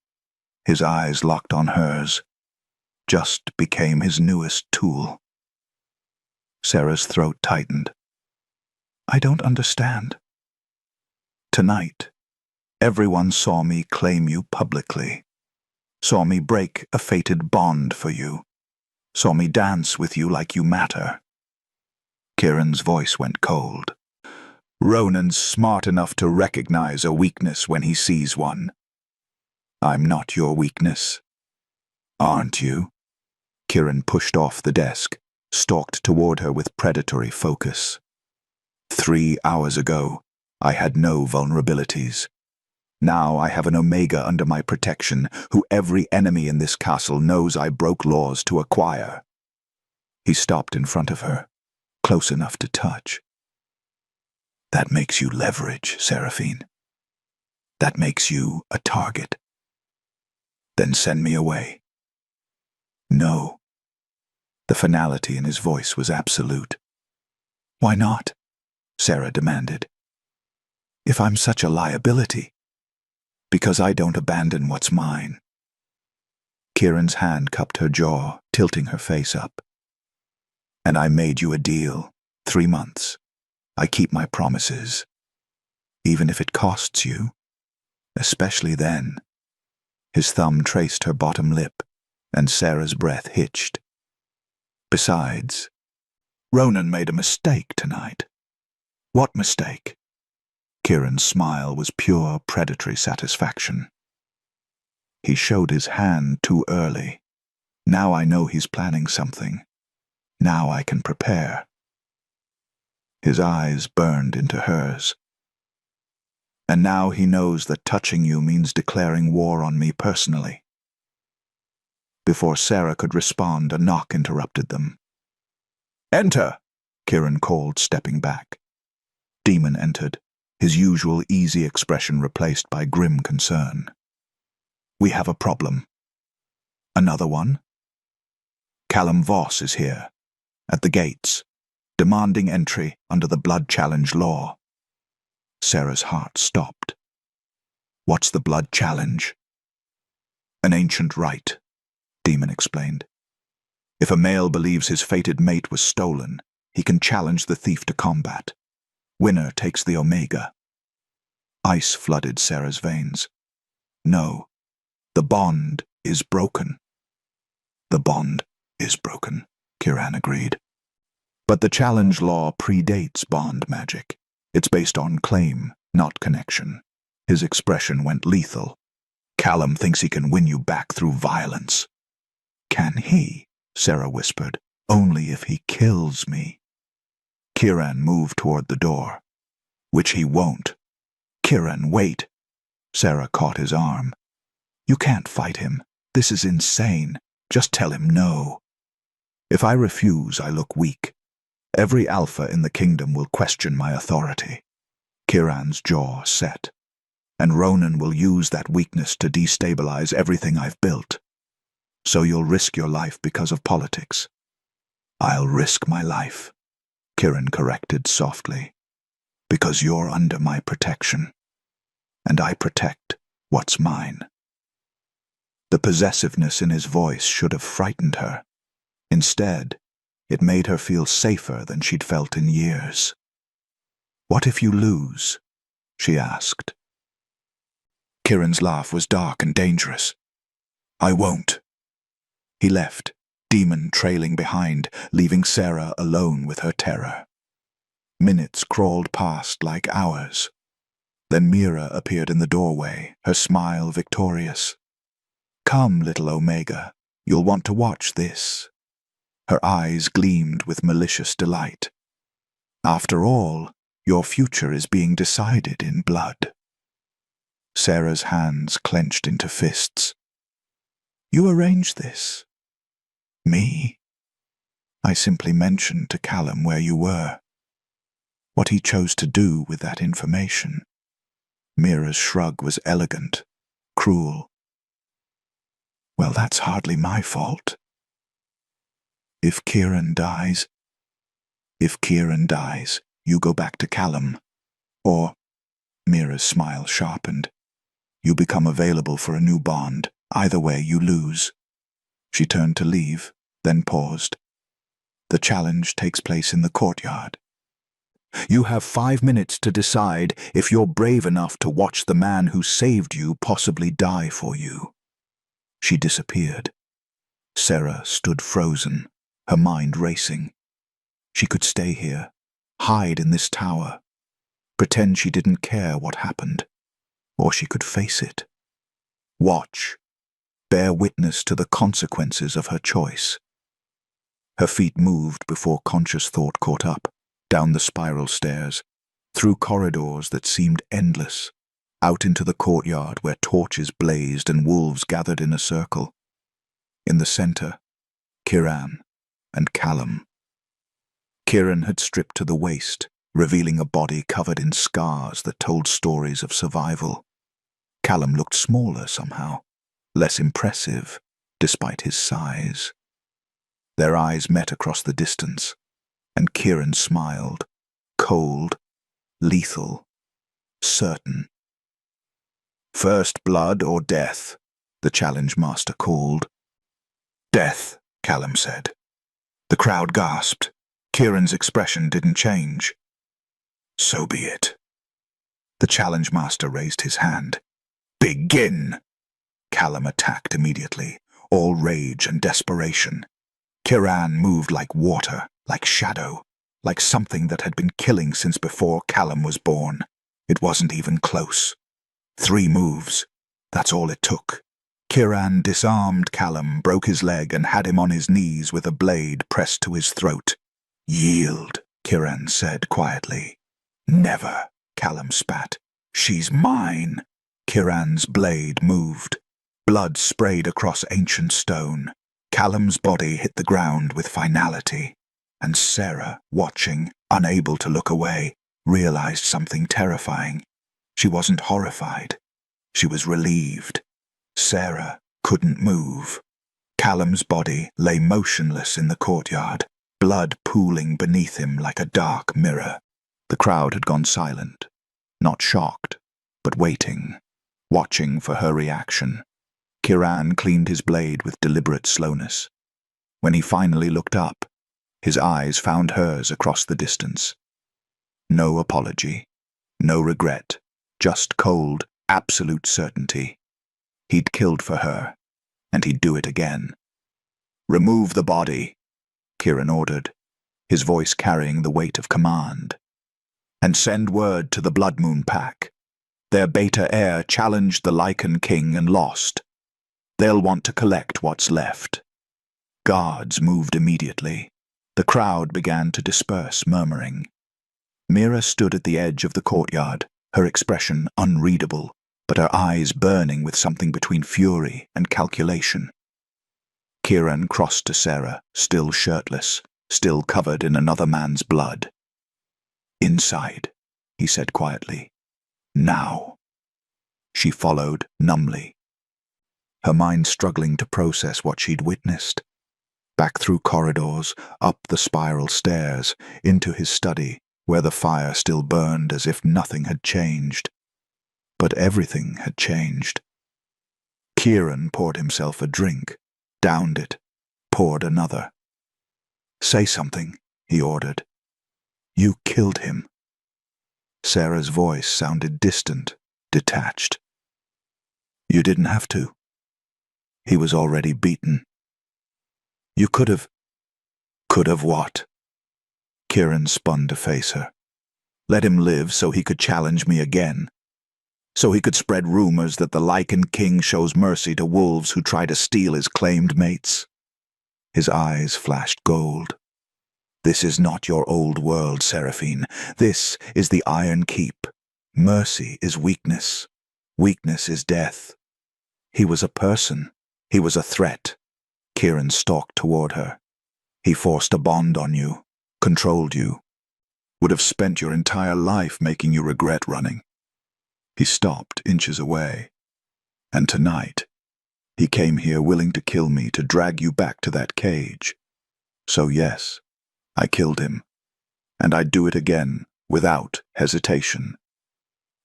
his eyes locked on hers, just became his newest tool. Sarah's throat tightened. I don't understand. Tonight, everyone saw me claim you publicly, saw me break a fated bond for you, saw me dance with you like you matter. Kieran's voice went cold. Ronan's smart enough to recognize a weakness when he sees one. I'm not your weakness. Aren't you? Kieran pushed off the desk, stalked toward her with predatory focus. 3 hours ago, I had no vulnerabilities. Now I have an Omega under my protection, who every enemy in this castle knows I broke laws to acquire. He stopped in front of her, close enough to touch. That makes you leverage, Seraphine. That makes you a target. Then send me away. No. The finality in his voice was absolute. Why not? Sarah demanded. If I'm such a liability. Because I don't abandon what's mine. Kieran's hand cupped her jaw, tilting her face up. And I made you a deal. 3 months. I keep my promises. Even if it costs you. Especially then. His thumb traced her bottom lip, and Sarah's breath hitched. Besides, Ronan made a mistake tonight. What mistake? Kieran's smile was pure predatory satisfaction. He showed his hand too early. Now I know he's planning something. Now I can prepare. His eyes burned into hers. And now he knows that touching you means declaring war on me personally. Before Sarah could respond, a knock interrupted them. Enter, Kieran called, stepping back. Demon entered, his usual easy expression replaced by grim concern. We have a problem. Another one? Callum Voss is here, at the gates, demanding entry under the Blood Challenge law. Sarah's heart stopped. What's the Blood Challenge? An ancient rite, Demon explained. If a male believes his fated mate was stolen, he can challenge the thief to combat. Winner takes the Omega. Ice flooded Sarah's veins. No, the bond is broken. The bond is broken, Kieran agreed. But the challenge law predates bond magic. It's based on claim, not connection. His expression went lethal. Callum thinks he can win you back through violence. Can he? Sarah whispered. Only if he kills me. Kieran moved toward the door. Which he won't. Kieran, wait. Sarah caught his arm. You can't fight him. This is insane. Just tell him no. If I refuse, I look weak. Every alpha in the kingdom will question my authority. Kieran's jaw set. And Ronan will use that weakness to destabilize everything I've built. So you'll risk your life because of politics. I'll risk my life, Kieran corrected softly. Because you're under my protection. And I protect what's mine. The possessiveness in his voice should have frightened her. Instead, it made her feel safer than she'd felt in years. What if you lose? She asked. Kieran's laugh was dark and dangerous. I won't. He left, Demon trailing behind, leaving Sarah alone with her terror. Minutes crawled past like hours. Then Mira appeared in the doorway, her smile victorious. Come, little Omega, you'll want to watch this. Her eyes gleamed with malicious delight. After all, Your future is being decided in blood. Sarah's hands clenched into fists. You arranged this. Me? I simply mentioned to Callum where you were. What he chose to do with that information. Mira's shrug was elegant, cruel. Well, that's hardly my fault. If Kieran dies, you go back to Callum. Or, Mira's smile sharpened, you become available for a new bond. Either way, you lose. She turned to leave, then paused. The challenge takes place in the courtyard. You have 5 minutes to decide if you're brave enough to watch the man who saved you possibly die for you. She disappeared. Sarah stood frozen, her mind racing. She could stay here, hide in this tower, pretend she didn't care what happened, or she could face it. Watch, bear witness to the consequences of her choice. Her feet moved before conscious thought caught up, down the spiral stairs, through corridors that seemed endless, out into the courtyard where torches blazed and wolves gathered in a circle. In the center, Kieran and Callum. Kieran had stripped to the waist, revealing a body covered in scars that told stories of survival. Callum looked smaller somehow, less impressive, despite his size. Their eyes met across the distance, and Kieran smiled, cold, lethal, certain. First blood or death, the challenge master called. Death, Callum said. The crowd gasped. Kieran's expression didn't change. So be it. The challenge master raised his hand. Begin! Callum attacked immediately, all rage and desperation. Kieran moved like water, like shadow, like something that had been killing since before Callum was born. It wasn't even close. 3 moves. That's all it took. Kieran disarmed Callum, broke his leg, and had him on his knees with a blade pressed to his throat. Yield, Kieran said quietly. Never, Callum spat. She's mine. Kieran's blade moved. Blood sprayed across ancient stone. Callum's body hit the ground with finality, and Sarah, watching, unable to look away, realized something terrifying. She wasn't horrified. She was relieved. Sarah couldn't move. Callum's body lay motionless in the courtyard, blood pooling beneath him like a dark mirror. The crowd had gone silent, not shocked, but waiting, watching for her reaction. Kieran cleaned his blade with deliberate slowness. When he finally looked up, his eyes found hers across the distance. No apology, no regret, just cold, absolute certainty. He'd killed for her, and he'd do it again. Remove the body, Kieran ordered, his voice carrying the weight of command. And send word to the Blood Moon Pack. Their beta heir challenged the Lycan King and lost. They'll want to collect what's left. Guards moved immediately. The crowd began to disperse, murmuring. Mira stood at the edge of the courtyard, her expression unreadable, but her eyes burning with something between fury and calculation. Kieran crossed to Sarah, still shirtless, still covered in another man's blood. Inside, he said quietly. Now. She followed numbly, her mind struggling to process what she'd witnessed. Back through corridors, up the spiral stairs, into his study, where the fire still burned as if nothing had changed. But everything had changed. Kieran poured himself a drink, downed it, poured another. Say something, he ordered. You killed him. Sarah's voice sounded distant, detached. You didn't have to. He was already beaten. You could have... Could have what? Kieran spun to face her. Let him live so he could challenge me again. So he could spread rumors that the Lycan King shows mercy to wolves who try to steal his claimed mates. His eyes flashed gold. This is not your old world, Seraphine. This is the Iron Keep. Mercy is weakness. Weakness is death. He was a person. He was a threat. Kieran stalked toward her. He forced a bond on you, controlled you, would have spent your entire life making you regret running. He stopped inches away. And tonight, he came here willing to kill me, to drag you back to that cage. So yes, I killed him. And I'd do it again, without hesitation.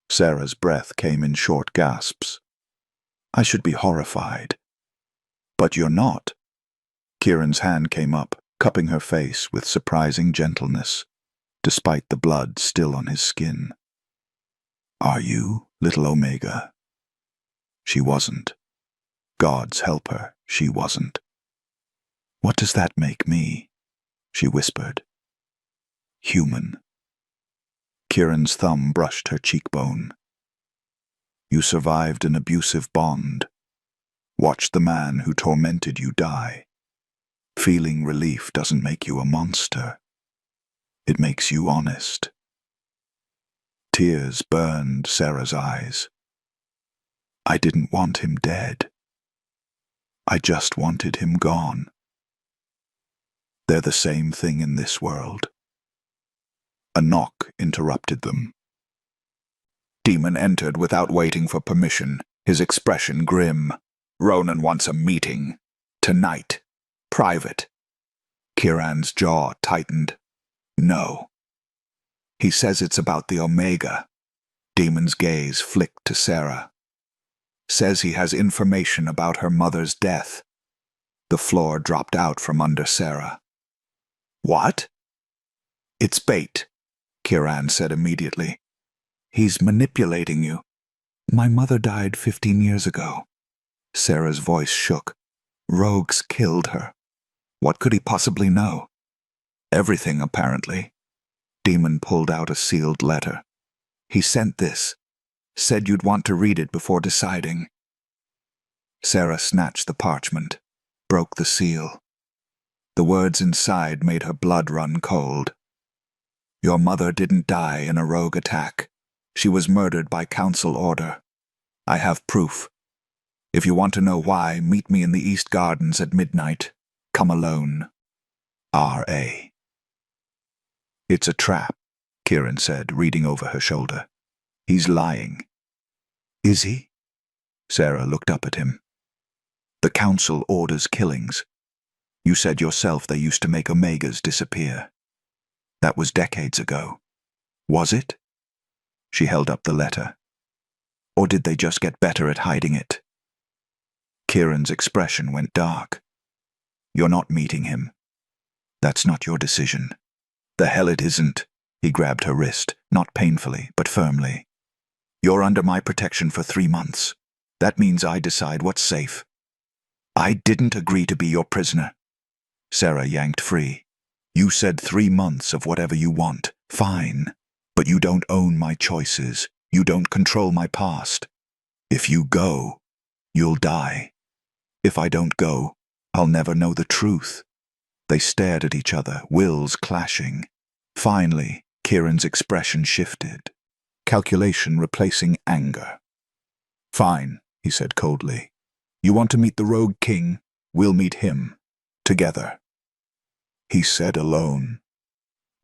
Sarah's breath came in short gasps. I should be horrified. But you're not. Kieran's hand came up, cupping her face with surprising gentleness, despite the blood still on his skin. Are you, little Omega? She wasn't. Gods help her, she wasn't. What does that make me? She whispered. Human. Kieran's thumb brushed her cheekbone. You survived an abusive bond. Watched the man who tormented you die. Feeling relief doesn't make you a monster. It makes you honest. Tears burned Sarah's eyes. I didn't want him dead. I just wanted him gone. They're the same thing in this world. A knock interrupted them. Demon entered without waiting for permission, his expression grim. Ronan wants a meeting. Tonight. Private. Kieran's jaw tightened. No. He says it's about the Omega. Demon's gaze flicked to Sarah. Says he has information about her mother's death. The floor dropped out from under Sarah. What? It's bait, Kieran said immediately. He's manipulating you. My mother died 15 years ago. Sarah's voice shook. Rogues killed her. What could he possibly know? Everything, apparently. Demon pulled out a sealed letter. He sent this. Said you'd want to read it before deciding. Sarah snatched the parchment, broke the seal. The words inside made her blood run cold. Your mother didn't die in a rogue attack. She was murdered by council order. I have proof. If you want to know why, meet me in the East Gardens at midnight. Come alone. R.A. It's a trap, Kieran said, reading over her shoulder. He's lying. Is he? Sarah looked up at him. The council orders killings. You said yourself they used to make Omegas disappear. That was decades ago. Was it? She held up the letter. Or did they just get better at hiding it? Kieran's expression went dark. You're not meeting him. That's not your decision. The hell it isn't. He grabbed her wrist, not painfully, but firmly. You're under my protection for 3 months. That means I decide what's safe. I didn't agree to be your prisoner. Sarah yanked free. You said 3 months of whatever you want. Fine. But you don't own my choices. You don't control my past. If you go, you'll die. If I don't go, I'll never know the truth. They stared at each other, wills clashing. Finally, Kieran's expression shifted, calculation replacing anger. Fine, he said coldly. You want to meet the Rogue King? We'll meet him. Together. He said alone.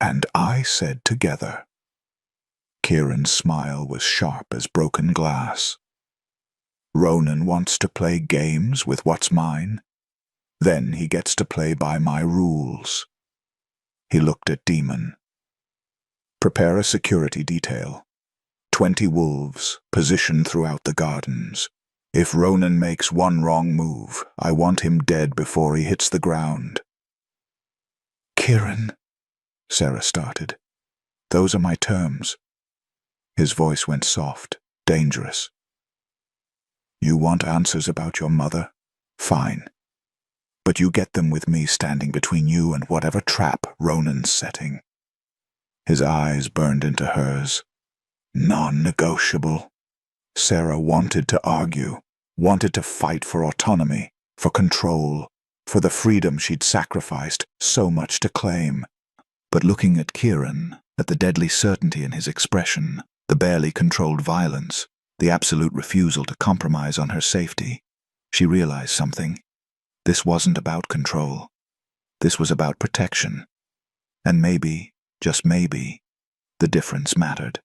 And I said together. Kieran's smile was sharp as broken glass. Ronan wants to play games with what's mine. Then he gets to play by my rules. He looked at Demon. Prepare a security detail. 20 wolves, positioned throughout the gardens. If Ronan makes one wrong move, I want him dead before he hits the ground. Kieran, Sarah started. Those are my terms. His voice went soft, dangerous. You want answers about your mother? Fine. But you get them with me standing between you and whatever trap Ronan's setting. His eyes burned into hers. Non-negotiable. Sarah wanted to argue, wanted to fight for autonomy, for control, for the freedom she'd sacrificed so much to claim. But looking at Kieran, at the deadly certainty in his expression, the barely controlled violence, the absolute refusal to compromise on her safety, she realized something. This wasn't about control. This was about protection. And maybe, just maybe, the difference mattered.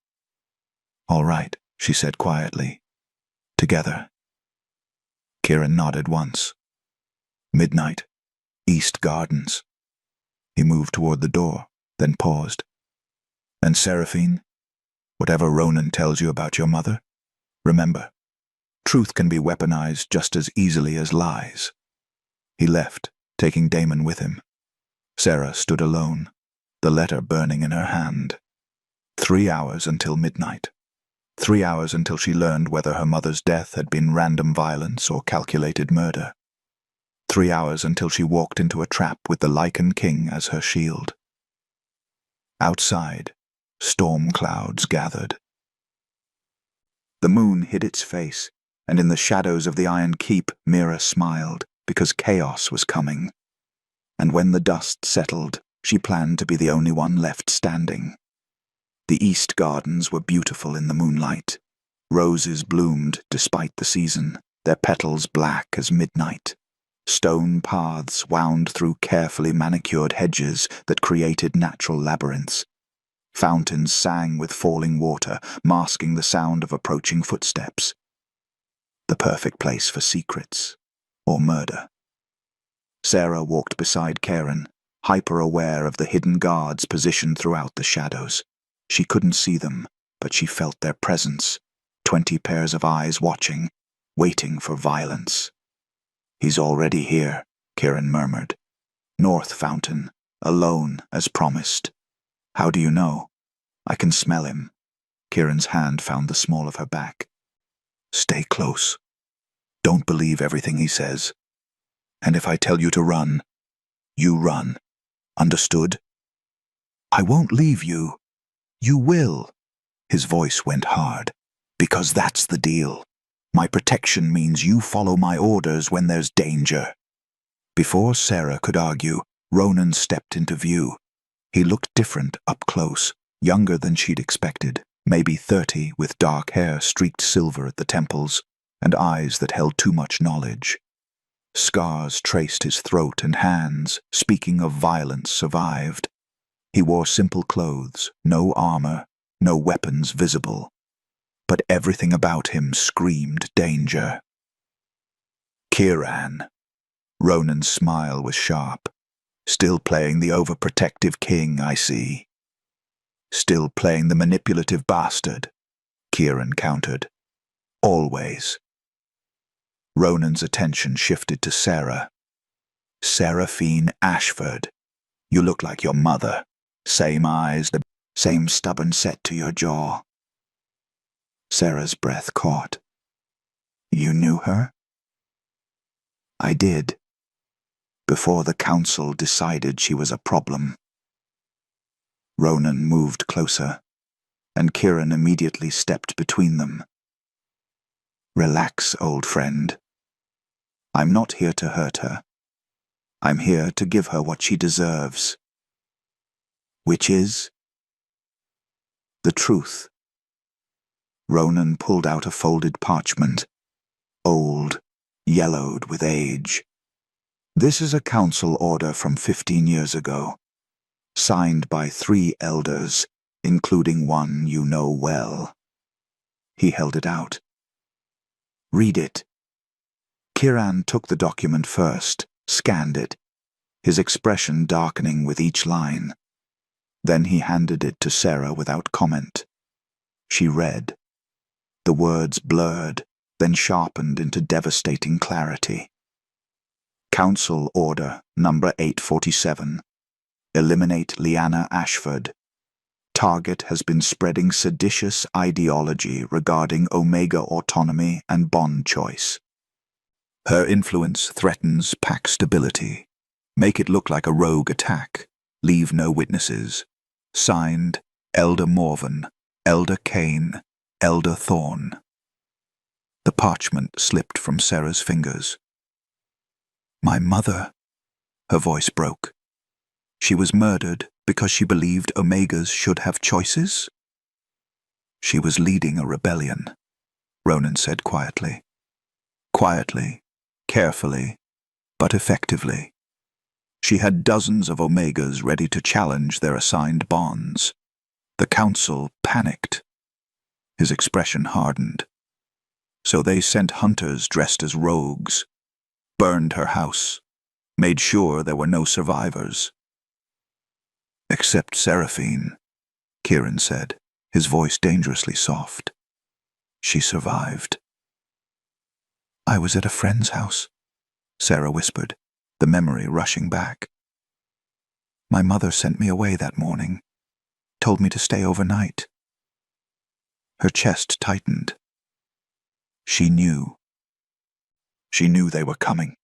"All right," she said quietly. "Together." Kieran nodded once. Midnight. East Gardens. He moved toward the door, then paused. "And Seraphine, whatever Ronan tells you about your mother, remember, truth can be weaponized just as easily as lies." He left, taking Damon with him. Sarah stood alone, the letter burning in her hand. 3 hours until midnight. 3 hours until she learned whether her mother's death had been random violence or calculated murder. 3 hours until she walked into a trap with the Lycan King as her shield. Outside, storm clouds gathered. The moon hid its face, and in the shadows of the Iron Keep, Mira smiled, because chaos was coming. And when the dust settled, she planned to be the only one left standing. The East Gardens were beautiful in the moonlight. Roses bloomed despite the season, their petals black as midnight. Stone paths wound through carefully manicured hedges that created natural labyrinths. Fountains sang with falling water, masking the sound of approaching footsteps. The perfect place for secrets or murder. Sarah walked beside Kieran, hyper-aware of the hidden guards positioned throughout the shadows. She couldn't see them, but she felt their presence. 20 pairs of eyes watching, waiting for violence. "He's already here," Kieran murmured. "North Fountain, alone as promised." "How do you know?" "I can smell him." Kieran's hand found the small of her back. "Stay close. Don't believe everything he says. And if I tell you to run, you run. Understood?" "I won't leave you." "You will." His voice went hard. "Because that's the deal. My protection means you follow my orders when there's danger." Before Sarah could argue, Ronan stepped into view. He looked different up close, younger than she'd expected, maybe 30, with dark hair streaked silver at the temples, and eyes that held too much knowledge. Scars traced his throat and hands, speaking of violence survived. He wore simple clothes, no armor, no weapons visible. But everything about him screamed danger. "Kieran." Ronan's smile was sharp. "Still playing the overprotective king, I see." "Still playing the manipulative bastard," Kieran countered. "Always." Ronan's attention shifted to Sarah. "Seraphine Ashford. You look like your mother. Same eyes, the same stubborn set to your jaw." Sarah's breath caught. "You knew her?" "I did. Before the council decided she was a problem." Ronan moved closer, and Kieran immediately stepped between them. "Relax, old friend. I'm not here to hurt her. I'm here to give her what she deserves." "Which is?" "The truth." Ronan pulled out a folded parchment, old, yellowed with age. "This is a council order from 15 years ago, signed by 3 elders, including one you know well." He held it out. "Read it." Kieran took the document first, scanned it, his expression darkening with each line. Then he handed it to Sarah without comment. She read. The words blurred, then sharpened into devastating clarity. "Council Order Number 847. Eliminate Lyanna Ashford. Target has been spreading seditious ideology regarding Omega autonomy and bond choice. Her influence threatens pack stability. Make it look like a rogue attack. Leave no witnesses. Signed, Elder Morven, Elder Kane, Elder Thorn." The parchment slipped from Sarah's fingers. "My mother," her voice broke. She was murdered because she believed Omegas should have choices? She was leading a rebellion, Ronan said quietly. Quietly, carefully, but effectively. She had dozens of Omegas ready to challenge their assigned bonds. The council panicked. His expression hardened. So they sent hunters dressed as rogues, burned her house, made sure there were no survivors. Except Seraphine, Kieran said, his voice dangerously soft. She survived. I was at a friend's house, Sarah whispered, the memory rushing back. My mother sent me away that morning, told me to stay overnight. Her chest tightened. She knew. She knew they were coming.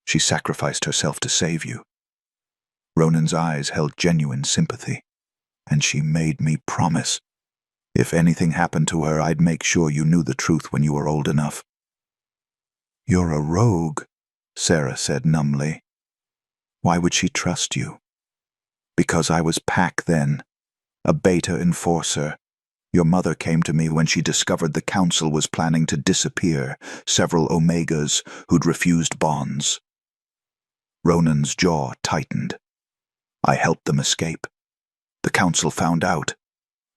She sacrificed herself to save you. Ronan's eyes held genuine sympathy, and she made me promise. If anything happened to her, I'd make sure you knew the truth when you were old enough. You're a rogue, Sarah said numbly. Why would she trust you? Because I was Pack then, a beta enforcer. Your mother came to me when she discovered the council was planning to disappear several Omegas who'd refused bonds. Ronan's jaw tightened. I helped them escape. The council found out.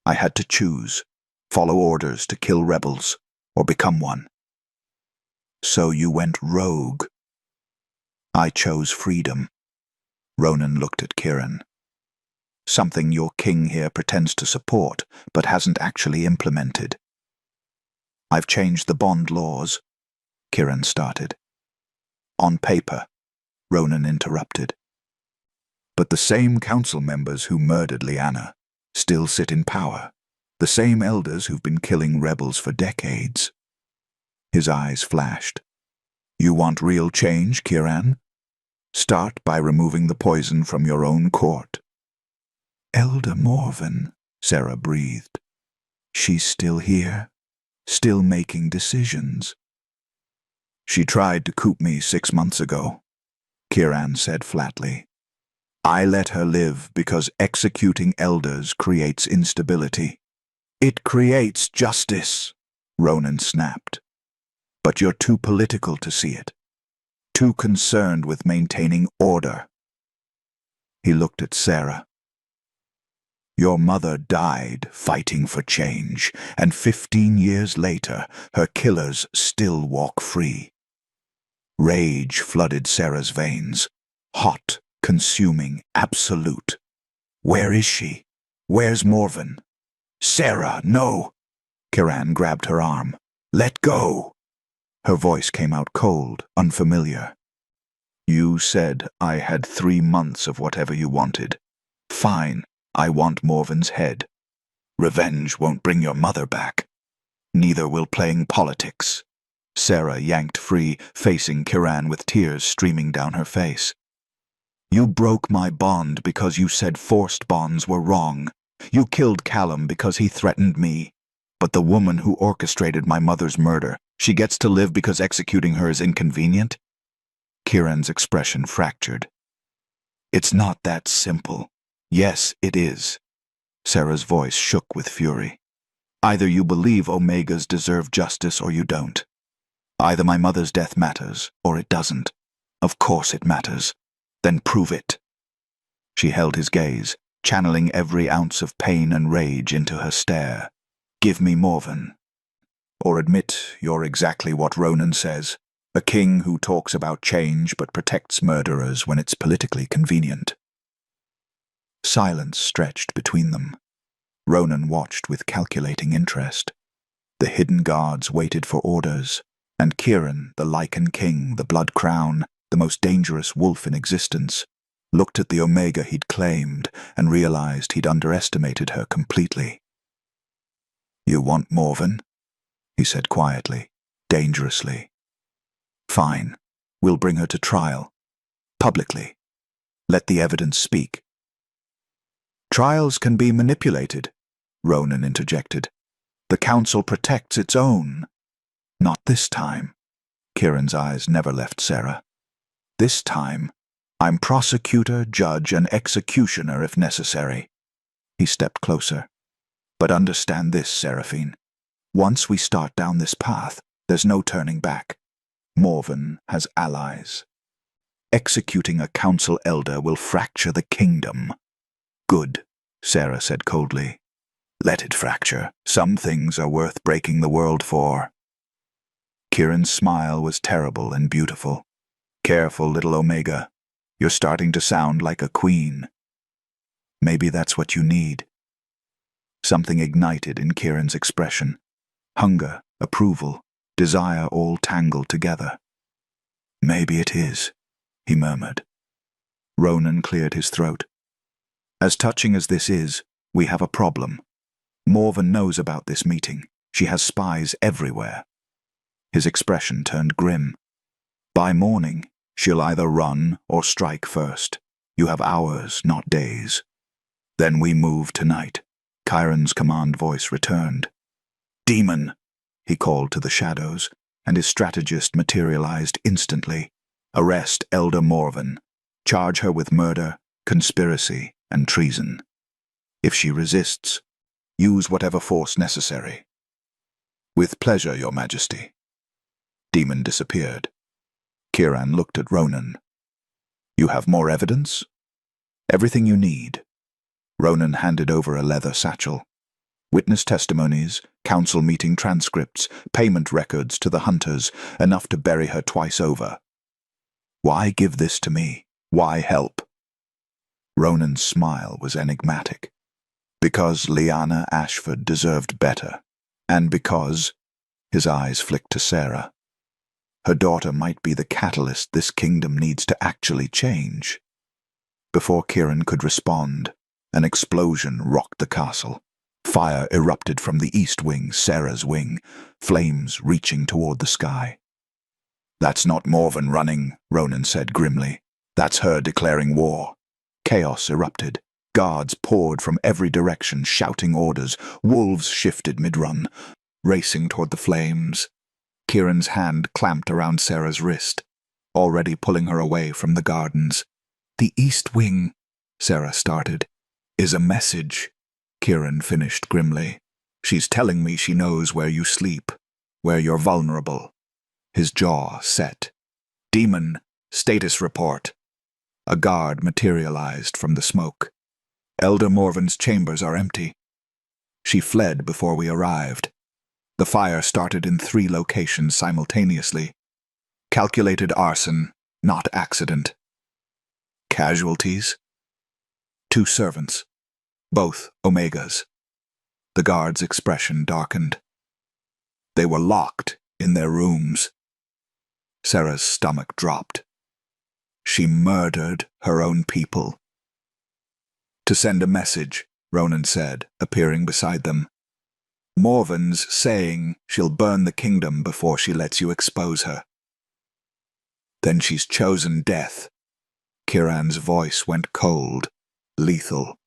I had to choose, follow orders to kill rebels, or become one. So you went rogue. I chose freedom. Ronan looked at Kieran. Something your king here pretends to support, but hasn't actually implemented. I've changed the bond laws, Kieran started. On paper, Ronan interrupted. But the same council members who murdered Lyanna still sit in power, the same elders who've been killing rebels for decades. His eyes flashed. You want real change, Kieran? Start by removing the poison from your own court. Elder Morven, Sarah breathed. She's still here, still making decisions. She tried to coup me 6 months ago, Kieran said flatly. I let her live because executing elders creates instability. It creates justice, Ronan snapped. But you're too political to see it, too concerned with maintaining order. He looked at Sarah. Your mother died fighting for change, and 15 years later, her killers still walk free. Rage flooded Sarah's veins, hot, consuming, absolute. Where is she? Where's Morven? Sarah, no! Kieran grabbed her arm. Let go! Her voice came out cold, unfamiliar. You said I had 3 months of whatever you wanted. Fine, I want Morven's head. Revenge won't bring your mother back. Neither will playing politics. Sarah yanked free, facing Kieran with tears streaming down her face. You broke my bond because you said forced bonds were wrong. You killed Callum because he threatened me. But the woman who orchestrated my mother's murder, she gets to live because executing her is inconvenient? Kieran's expression fractured. It's not that simple. Yes, it is. Sarah's voice shook with fury. Either you believe Omegas deserve justice or you don't. Either my mother's death matters, or it doesn't. Of course it matters. Then prove it. She held his gaze, channeling every ounce of pain and rage into her stare. Give me Morven. Or admit you're exactly what Ronan says, a king who talks about change but protects murderers when it's politically convenient. Silence stretched between them. Ronan watched with calculating interest. The hidden guards waited for orders, and Kieran, the Lycan King, the Blood Crown, the most dangerous wolf in existence, looked at the Omega he'd claimed and realized he'd underestimated her completely. You want Morven? He said quietly, dangerously. Fine, we'll bring her to trial. Publicly. Let the evidence speak. Trials can be manipulated, Ronan interjected. The council protects its own. Not this time. Kieran's eyes never left Sarah. This time, I'm prosecutor, judge, and executioner if necessary. He stepped closer. But understand this, Seraphine. Once we start down this path, there's no turning back. Morven has allies. Executing a council elder will fracture the kingdom. Good, Sarah said coldly. Let it fracture. Some things are worth breaking the world for. Kieran's smile was terrible and beautiful. Careful, little Omega. You're starting to sound like a queen. Maybe that's what you need. Something ignited in Kieran's expression. Hunger, approval, desire all tangled together. Maybe it is, he murmured. Ronan cleared his throat. As touching as this is, we have a problem. Morven knows about this meeting. She has spies everywhere. His expression turned grim. By morning, she'll either run or strike first. You have hours, not days. Then we move tonight. Chiron's command voice returned. Demon, he called to the shadows, and his strategist materialized instantly. Arrest Elder Morven. Charge her with murder, conspiracy, and treason. If she resists, use whatever force necessary. With pleasure, Your Majesty. Demon disappeared. Kieran looked at Ronan. You have more evidence? Everything you need. Ronan handed over a leather satchel. Witness testimonies, council meeting transcripts, payment records to the hunters, enough to bury her twice over. Why give this to me? Why help? Ronan's smile was enigmatic. Because Lyanna Ashford deserved better. And because, his eyes flicked to Sarah. Her daughter might be the catalyst this kingdom needs to actually change. Before Kieran could respond, an explosion rocked the castle. Fire erupted from the east wing, Sarah's wing, flames reaching toward the sky. That's not Morven running, Ronan said grimly. That's her declaring war. Chaos erupted. Guards poured from every direction, shouting orders. Wolves shifted mid-run, racing toward the flames. Kieran's hand clamped around Sarah's wrist, already pulling her away from the gardens. The east wing, Sarah started, is a message, Kieran finished grimly. She's telling me she knows where you sleep, where you're vulnerable. His jaw set. Demon, status report. A guard materialized from the smoke. Elder Morven's chambers are empty. She fled before we arrived. The fire started in 3 locations simultaneously. Calculated arson, not accident. Casualties? 2 servants, both Omegas. The guard's expression darkened. They were locked in their rooms. Sarah's stomach dropped. She murdered her own people. To send a message, Ronan said, appearing beside them. Morven's saying she'll burn the kingdom before she lets you expose her. Then she's chosen death. Kieran's voice went cold, lethal.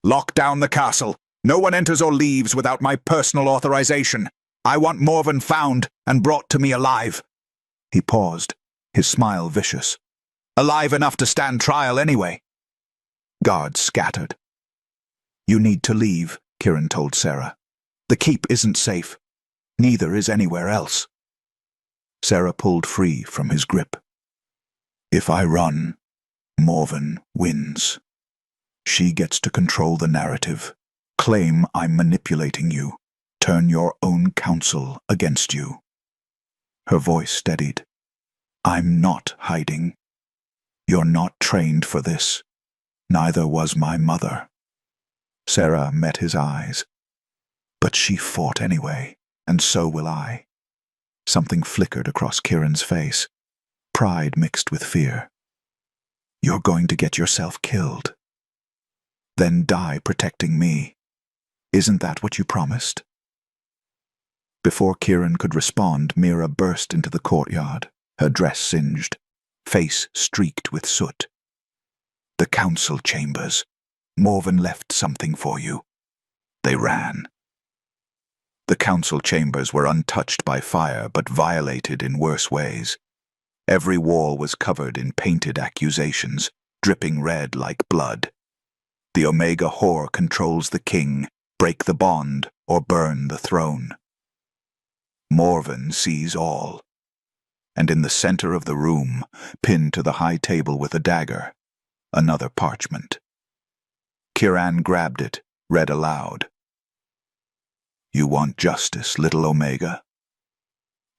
Lock down the castle. No one enters or leaves without my personal authorization. I want Morven found and brought to me alive. He paused, his smile vicious. Alive enough to stand trial anyway. Guards scattered. You need to leave, Kieran told Sarah. The keep isn't safe. Neither is anywhere else. Sarah pulled free from his grip. If I run, Morven wins. She gets to control the narrative. Claim I'm manipulating you. Turn your own counsel against you. Her voice steadied. I'm not hiding. You're not trained for this. Neither was my mother. Sarah met his eyes. But she fought anyway, and so will I. Something flickered across Kieran's face. Pride mixed with fear. You're going to get yourself killed. Then die protecting me. Isn't that what you promised? Before Kieran could respond, Mira burst into the courtyard, her dress singed, face streaked with soot. The council chambers. Morven left something for you. They ran. The council chambers were untouched by fire, but violated in worse ways. Every wall was covered in painted accusations, dripping red like blood. The Omega whore controls the king, break the bond, or burn the throne. Morven sees all. And in the center of the room, pinned to the high table with a dagger, another parchment. Kiran grabbed it, read aloud. You want justice, little Omega?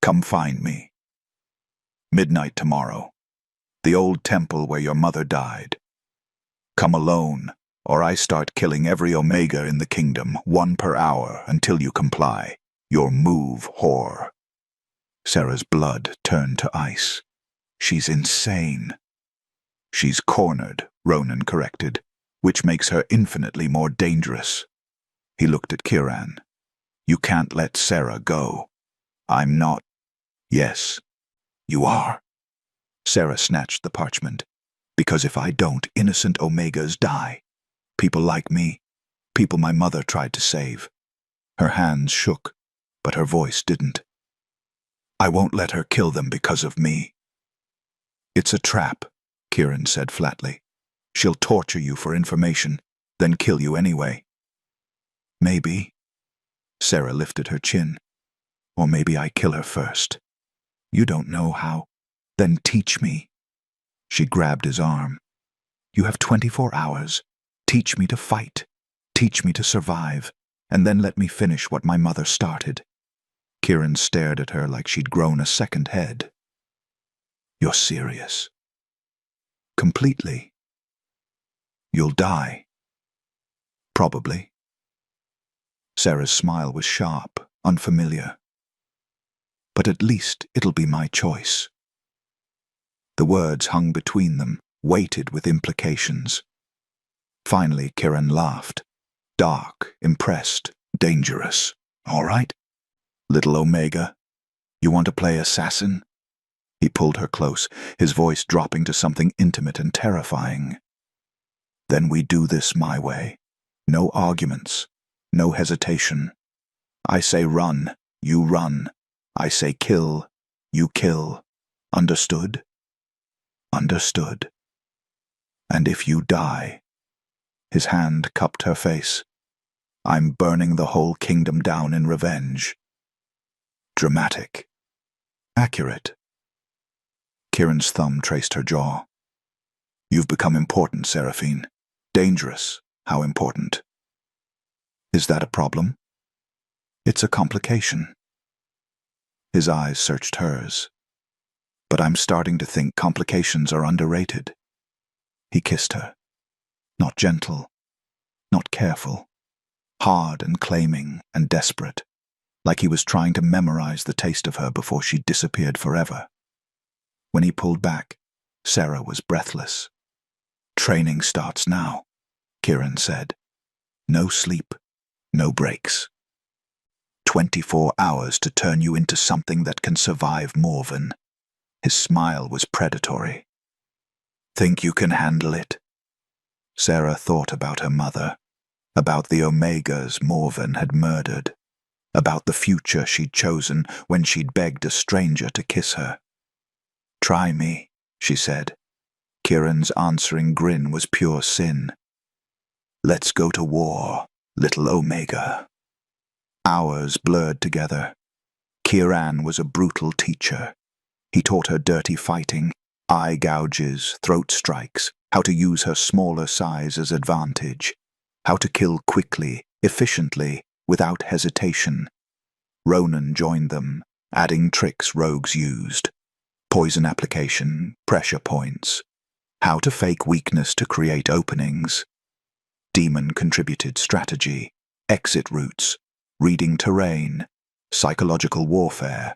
Come find me. Midnight tomorrow. The old temple where your mother died. Come alone, or I start killing every Omega in the kingdom, 1 per hour, until you comply. Your move, whore. Sarah's blood turned to ice. She's insane. She's cornered, Ronan corrected, which makes her infinitely more dangerous. He looked at Kiran. You can't let Sarah go. I'm not. Yes, you are. Sarah snatched the parchment. Because if I don't, innocent Omegas die. People like me. People my mother tried to save. Her hands shook, but her voice didn't. I won't let her kill them because of me. It's a trap, Kiran said flatly. She'll torture you for information, then kill you anyway. Maybe. Sarah lifted her chin. Or maybe I kill her first. You don't know how. Then teach me. She grabbed his arm. You have 24 hours. Teach me to fight. Teach me to survive. And then let me finish what my mother started. Kiran stared at her like she'd grown a second head. You're serious. Completely. You'll die. Probably. Sarah's smile was sharp, unfamiliar. But at least it'll be my choice. The words hung between them, weighted with implications. Finally, Kiran laughed. Dark, impressed, dangerous. All right? Little Omega, you want to play assassin? He pulled her close, his voice dropping to something intimate and terrifying. Then we do this my way. No arguments, no hesitation. I say run, you run. I say kill, you kill. Understood? Understood. And if you die, his hand cupped her face, I'm burning the whole kingdom down in revenge. Dramatic. Accurate. Kiran's thumb traced her jaw. You've become important, Seraphine. Dangerous. How important? Is that a problem? It's a complication. His eyes searched hers. But I'm starting to think complications are underrated. He kissed her. Not gentle, not careful. Hard and claiming and desperate. Like he was trying to memorize the taste of her before she disappeared forever. When he pulled back, Sarah was breathless. Training starts now, Kiran said. No sleep, no breaks. 24 hours to turn you into something that can survive Morven. His smile was predatory. Think you can handle it? Sarah thought about her mother, about the Omegas Morven had murdered, about the future she'd chosen when she'd begged a stranger to kiss her. Try me, she said. Kiran's answering grin was pure sin. Let's go to war, little Omega. Hours blurred together. Kiran was a brutal teacher. He taught her dirty fighting, eye gouges, throat strikes, how to use her smaller size as advantage, how to kill quickly, efficiently, without hesitation. Ronan joined them, adding tricks rogues used. Poison application, pressure points. How to fake weakness to create openings. Demon contributed strategy, exit routes, reading terrain, psychological warfare.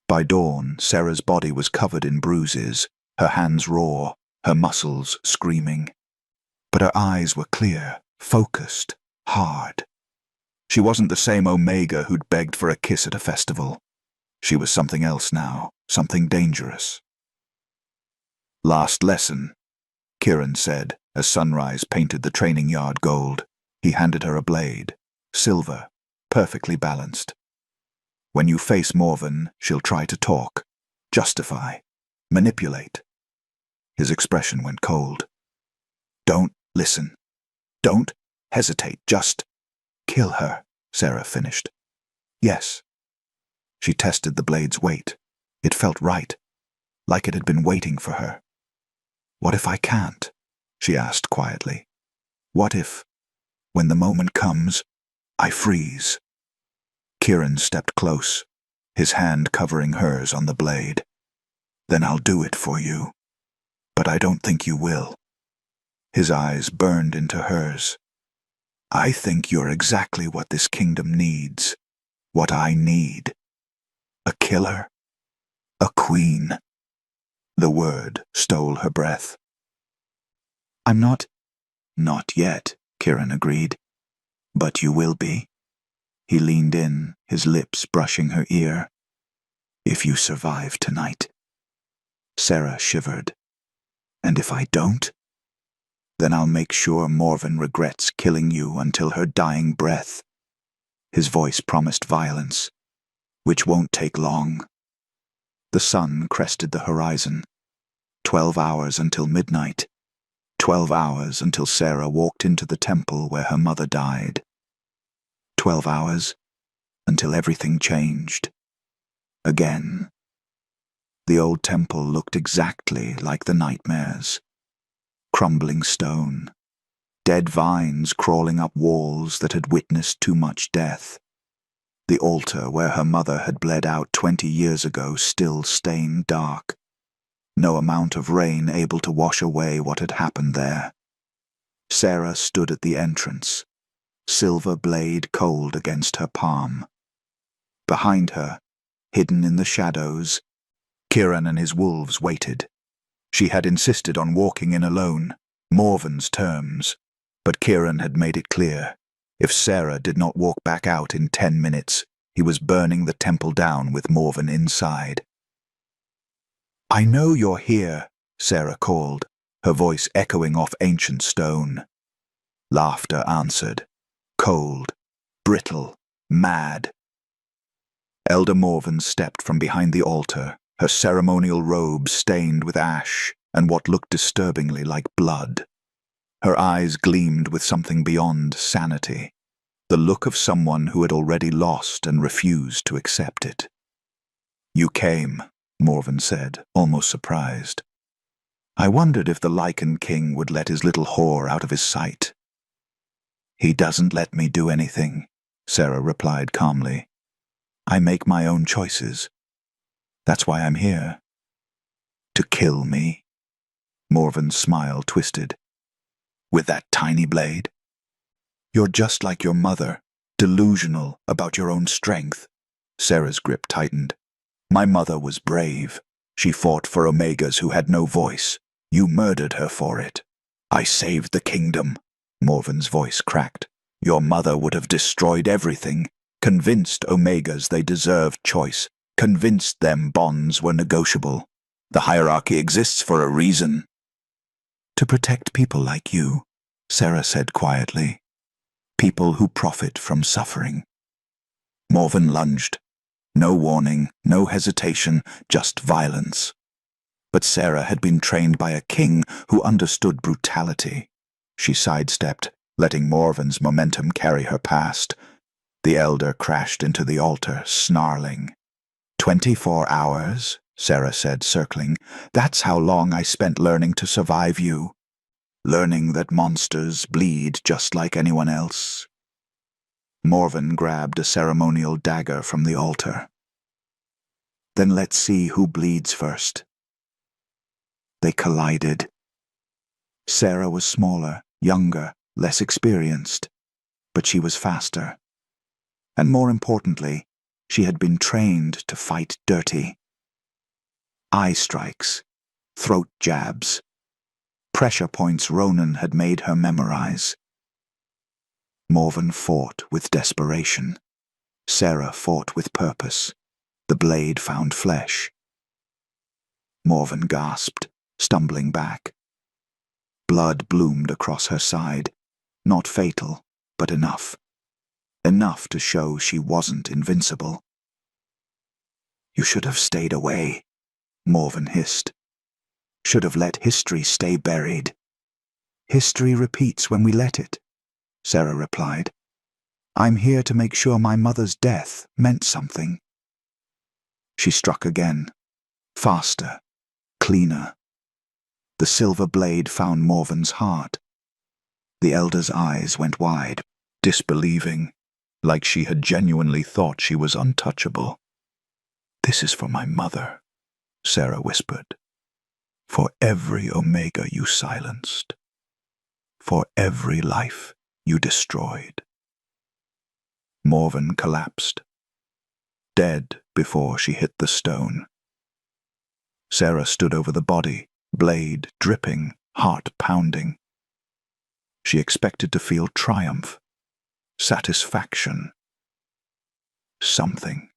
By dawn, Sarah's body was covered in bruises, her hands raw, her muscles screaming. But her eyes were clear, focused, hard. She wasn't the same Omega who'd begged for a kiss at a festival. She was something else now, something dangerous. Last lesson, Kiran said, as sunrise painted the training yard gold. He handed her a blade, silver, perfectly balanced. When you face Morven, she'll try to talk, justify. manipulate. His expression went cold. Don't listen. Don't hesitate. Just kill her, Sarah finished. Yes. She tested the blade's weight. It felt right, like it had been waiting for her. What if I can't? She asked quietly. What if, when the moment comes, I freeze? Kieran stepped close, his hand covering hers on the blade. Then I'll do it for you. But I don't think you will. His eyes burned into hers. I think you're exactly what this kingdom needs. What I need. A killer. A queen. The word stole her breath. I'm not. Not yet, Kieran agreed. But you will be. He leaned in, his lips brushing her ear. If you survive tonight. Sarah shivered. And if I don't? Then I'll make sure Morven regrets killing you until her dying breath. His voice promised violence, which won't take long. The sun crested the horizon. 12 hours until midnight. 12 hours until Sarah walked into the temple where her mother died. 12 hours until everything changed. Again. The old temple looked exactly like the nightmares. Crumbling stone, dead vines crawling up walls that had witnessed too much death. The altar where her mother had bled out 20 years ago still stained dark. No amount of rain able to wash away what had happened there. Sarah stood at the entrance, silver blade cold against her palm. Behind her, hidden in the shadows, Kieran and his wolves waited. She had insisted on walking in alone, Morven's terms, but Kieran had made it clear, if Sarah did not walk back out in 10 minutes, he was burning the temple down with Morven inside. I know you're here, Sarah called, her voice echoing off ancient stone. Laughter answered, cold, brittle, mad. Elder Morven stepped from behind the altar, her ceremonial robe stained with ash and what looked disturbingly like blood. Her eyes gleamed with something beyond sanity, the look of someone who had already lost and refused to accept it. You came, Morven said, almost surprised. I wondered if the Lycan King would let his little whore out of his sight. He doesn't let me do anything, Sarah replied calmly. I make my own choices. That's why I'm here. To kill me? Morven's smile twisted. With that tiny blade? You're just like your mother, delusional about your own strength. Sarah's grip tightened. My mother was brave. She fought for Omegas who had no voice. You murdered her for it. I saved the kingdom. Morven's voice cracked. Your mother would have destroyed everything, convinced Omegas they deserved choice, convinced them bonds were negotiable. The hierarchy exists for a reason. To protect people like you, Sarah said quietly. People who profit from suffering. Morven lunged. No warning, no hesitation, just violence. But Sarah had been trained by a king who understood brutality. She sidestepped, letting Morven's momentum carry her past. The elder crashed into the altar, snarling. 24 hours, Sarah said, circling. That's how long I spent learning to survive you. Learning that monsters bleed just like anyone else. Morven grabbed a ceremonial dagger from the altar. Then let's see who bleeds first. They collided. Sarah was smaller, younger, less experienced, but she was faster. And more importantly, she had been trained to fight dirty. Eye strikes, throat jabs, pressure points Ronan had made her memorize. Morven fought with desperation. Sarah fought with purpose. The blade found flesh. Morven gasped, stumbling back. Blood bloomed across her side. Not fatal, but enough. Enough to show she wasn't invincible. You should have stayed away, Morven hissed. should have let history stay buried. History repeats when we let it, Sarah replied. I'm here to make sure my mother's death meant something. She struck again, faster, cleaner. The silver blade found Morven's heart. The elder's eyes went wide, disbelieving, like she had genuinely thought she was untouchable. This is for my mother, Sarah whispered. For every Omega you silenced. For every life you destroyed. Morven collapsed, dead before she hit the stone. Sarah stood over the body, blade dripping, heart pounding. She expected to feel triumph, satisfaction, something.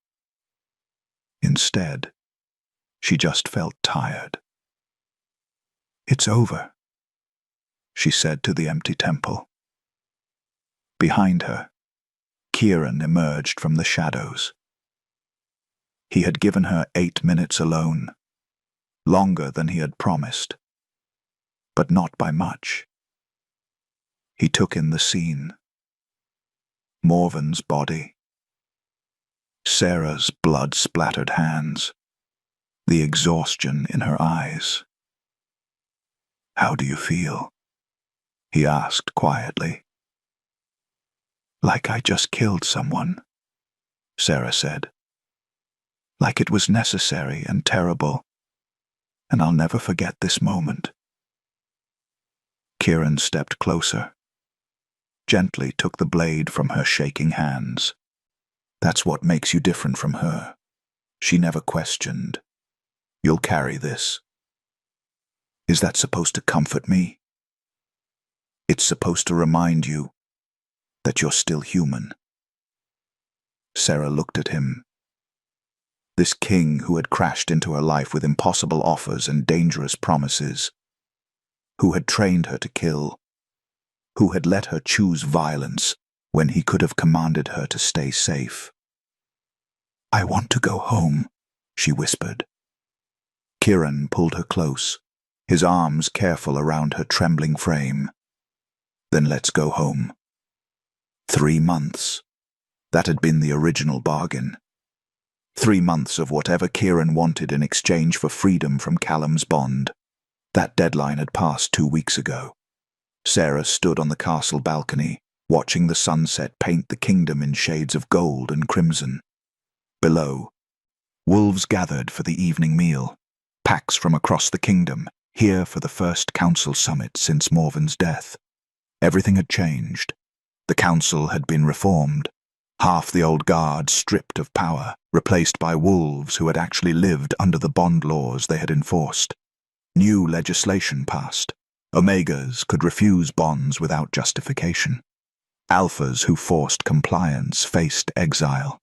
Instead, she just felt tired. It's over, she said to the empty temple. Behind her, Kieran emerged from the shadows. He had given her 8 minutes alone, longer than he had promised, but not by much. He took in the scene. Morven's body, Sarah's blood-splattered hands, the exhaustion in her eyes. How do you feel? He asked quietly. Like I just killed someone, Sarah said. Like it was necessary and terrible, and I'll never forget this moment. Kieran stepped closer, gently took the blade from her shaking hands. That's what makes you different from her. She never questioned. You'll carry this. Is that supposed to comfort me? It's supposed to remind you that you're still human. Sarah looked at him. This king who had crashed into her life with impossible offers and dangerous promises, who had trained her to kill, who had let her choose violence when he could have commanded her to stay safe. I want to go home, she whispered. Kieran pulled her close, his arms careful around her trembling frame. Then let's go home. 3 months. That had been the original bargain. 3 months of whatever Kieran wanted in exchange for freedom from Callum's bond. That deadline had passed 2 weeks ago. Sarah stood on the castle balcony, watching the sunset paint the kingdom in shades of gold and crimson. Below, wolves gathered for the evening meal, packs from across the kingdom, here for the first council summit since Morven's death. Everything had changed. The council had been reformed. Half the old guard stripped of power, replaced by wolves who had actually lived under the bond laws they had enforced. New legislation passed. Omegas could refuse bonds without justification. Alphas who forced compliance faced exile.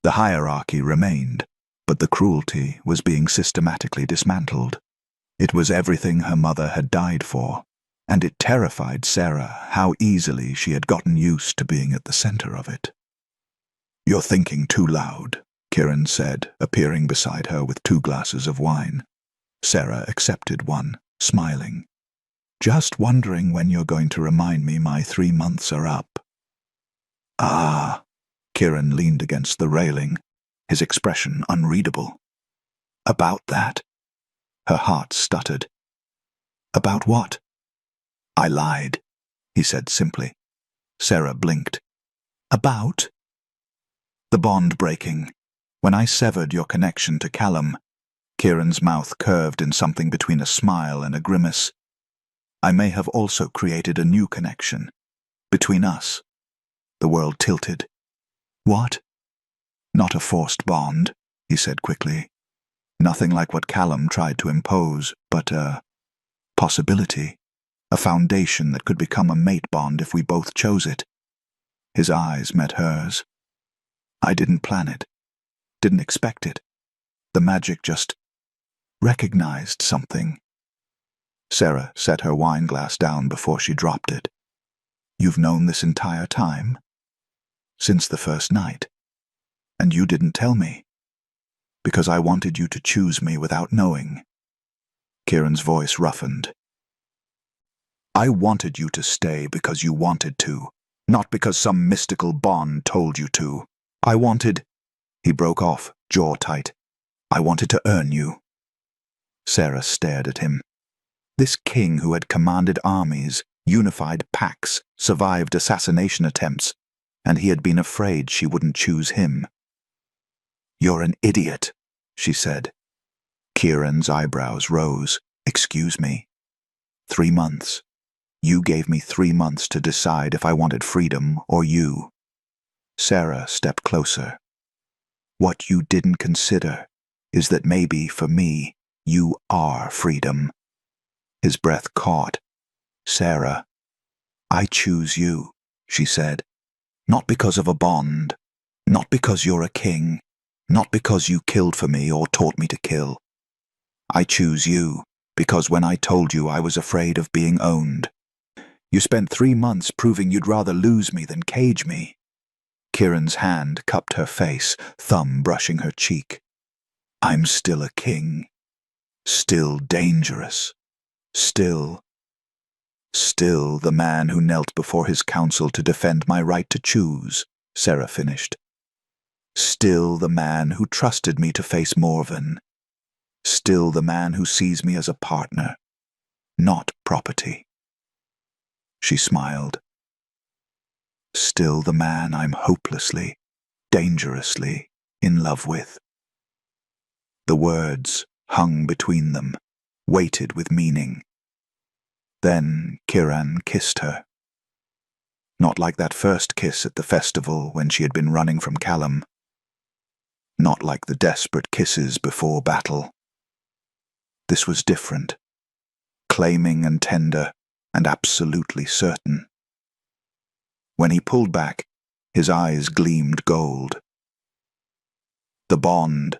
The hierarchy remained, but the cruelty was being systematically dismantled. It was everything her mother had died for, and it terrified Sarah how easily she had gotten used to being at the center of it. You're thinking too loud, Kieran said, appearing beside her with 2 glasses of wine. Sarah accepted one, smiling. Just wondering when you're going to remind me my 3 months are up. Ah, Kieran leaned against the railing, his expression unreadable. About that? Her heart stuttered. About what? I lied, he said simply. Sarah blinked. About? The bond breaking. When I severed your connection to Callum, Kieran's mouth curved in something between a smile and a grimace. I may have also created a new connection. Between us. The world tilted. What? Not a forced bond, he said quickly. Nothing like what Callum tried to impose, but a possibility. A foundation that could become a mate bond if we both chose it. His eyes met hers. I didn't plan it. Didn't expect it. The magic just recognized something. Sarah set her wine glass down before she dropped it. You've known this entire time? Since the first night. And you didn't tell me. Because I wanted you to choose me without knowing. Kieran's voice roughened. I wanted you to stay because you wanted to, not because some mystical bond told you to. I wanted— He broke off, jaw tight. I wanted to earn you. Sarah stared at him. This king who had commanded armies, unified packs, survived assassination attempts, and he had been afraid she wouldn't choose him. You're an idiot, she said. Kieran's eyebrows rose. Excuse me. 3 months. You gave me 3 months to decide if I wanted freedom or you. Sarah stepped closer. What you didn't consider is that maybe, for me, you are freedom. His breath caught. Sarah, I choose you, she said. Not because of a bond, not because you're a king, not because you killed for me or taught me to kill. I choose you because when I told you I was afraid of being owned. You spent 3 months proving you'd rather lose me than cage me. Kieran's hand cupped her face, thumb brushing her cheek. I'm still a king. Still dangerous. Still the man who knelt before his council to defend my right to choose, Sarah finished. Still the man who trusted me to face Morven. Still the man who sees me as a partner, not property. She smiled. Still the man I'm hopelessly, dangerously in love with. The words hung between them, weighted with meaning. Then Kieran kissed her. Not like that first kiss at the festival when she had been running from Callum. Not like the desperate kisses before battle. This was different. Claiming and tender, and absolutely certain. When he pulled back, his eyes gleamed gold. The bond,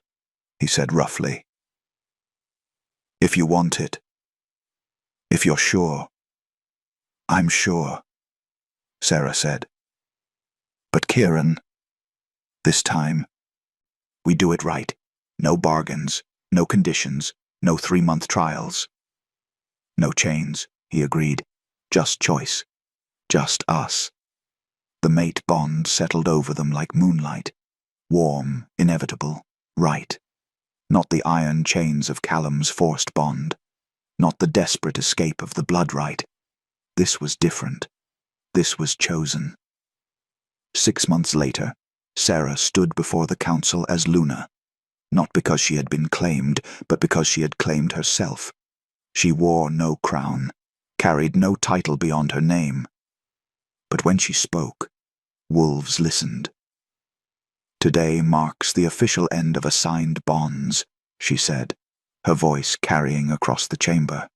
he said roughly. If you want it. If you're sure. I'm sure, Sarah said. But Kieran, this time, we do it right. No bargains, no conditions, no 3-month trials. No chains, he agreed. Just choice. Just us. The mate bond settled over them like moonlight. Warm, inevitable, right. Not the iron chains of Callum's forced bond. Not the desperate escape of the blood rite. This was different. This was chosen. 6 months later, Sarah stood before the council as Luna. Not because she had been claimed, but because she had claimed herself. She wore no crown, carried no title beyond her name. But when she spoke, wolves listened. Today marks the official end of assigned bonds, she said, her voice carrying across the chamber.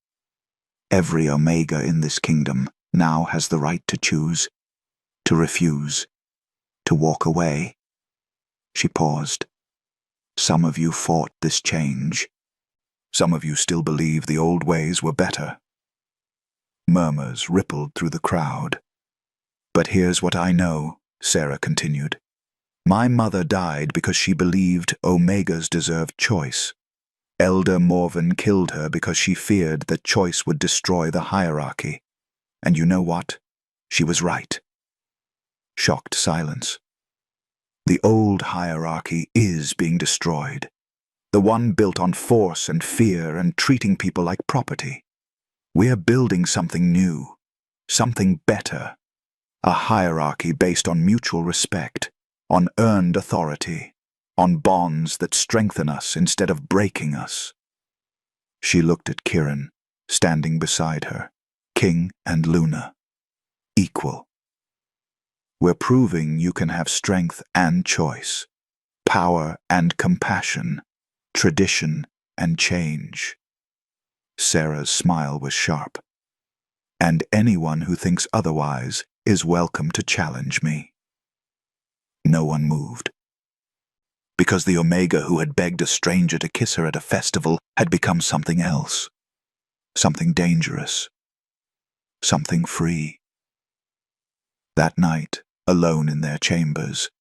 Every Omega in this kingdom now has the right to choose, to refuse, to walk away. She paused. Some of you fought this change. Some of you still believe the old ways were better. Murmurs rippled through the crowd. But here's what I know, Sarah continued. My mother died because she believed Omegas deserved choice. Elder Morven killed her because she feared that choice would destroy the hierarchy. And you know what? She was right. Shocked silence. The old hierarchy is being destroyed. The one built on force and fear and treating people like property. We're building something new, something better. A hierarchy based on mutual respect, on earned authority, on bonds that strengthen us instead of breaking us. She looked at Kieran, standing beside her, King and Luna. Equal. We're proving you can have strength and choice, power and compassion, tradition and change. Sarah's smile was sharp. And anyone who thinks otherwise is welcome to challenge me. No one moved. Because the Omega who had begged a stranger to kiss her at a festival had become something else. Something dangerous. Something free. That night, alone in their chambers,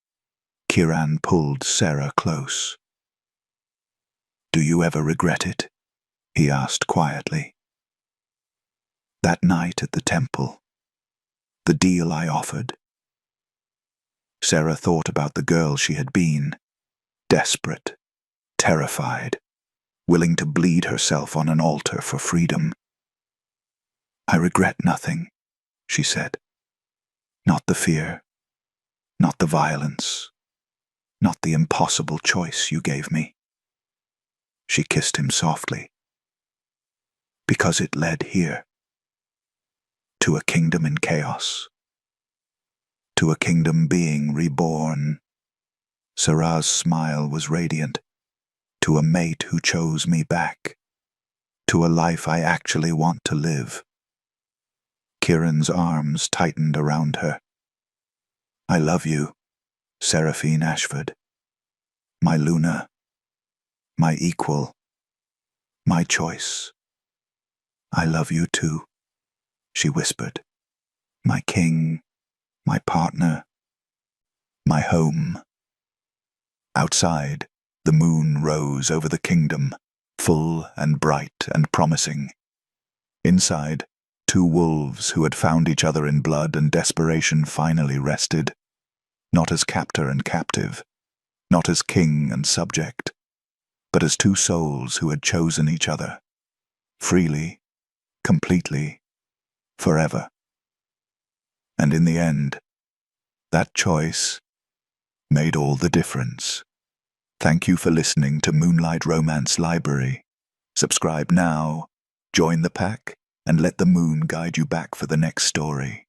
Kieran pulled Sarah close. Do you ever regret it? he asked quietly. That night at the temple, the deal I offered. Sarah thought about the girl she had been, desperate, terrified, willing to bleed herself on an altar for freedom. I regret nothing, she said. Not the fear, not the violence, not the impossible choice you gave me. She kissed him softly. Because it led here. To a kingdom in chaos. To a kingdom being reborn. Sarah's smile was radiant. To a mate who chose me back. To a life I actually want to live. Kieran's arms tightened around her. I love you, Seraphine Ashford. My Luna. My equal. My choice. I love you too, she whispered. My king, my partner, my home. Outside, the moon rose over the kingdom, full and bright and promising. Inside, two wolves who had found each other in blood and desperation finally rested, not as captor and captive, not as king and subject, but as two souls who had chosen each other, freely, completely, forever. And in the end, that choice made all the difference. Thank you for listening to Moonlight Romance Library. Subscribe now, join the pack, and let the moon guide you back for the next story.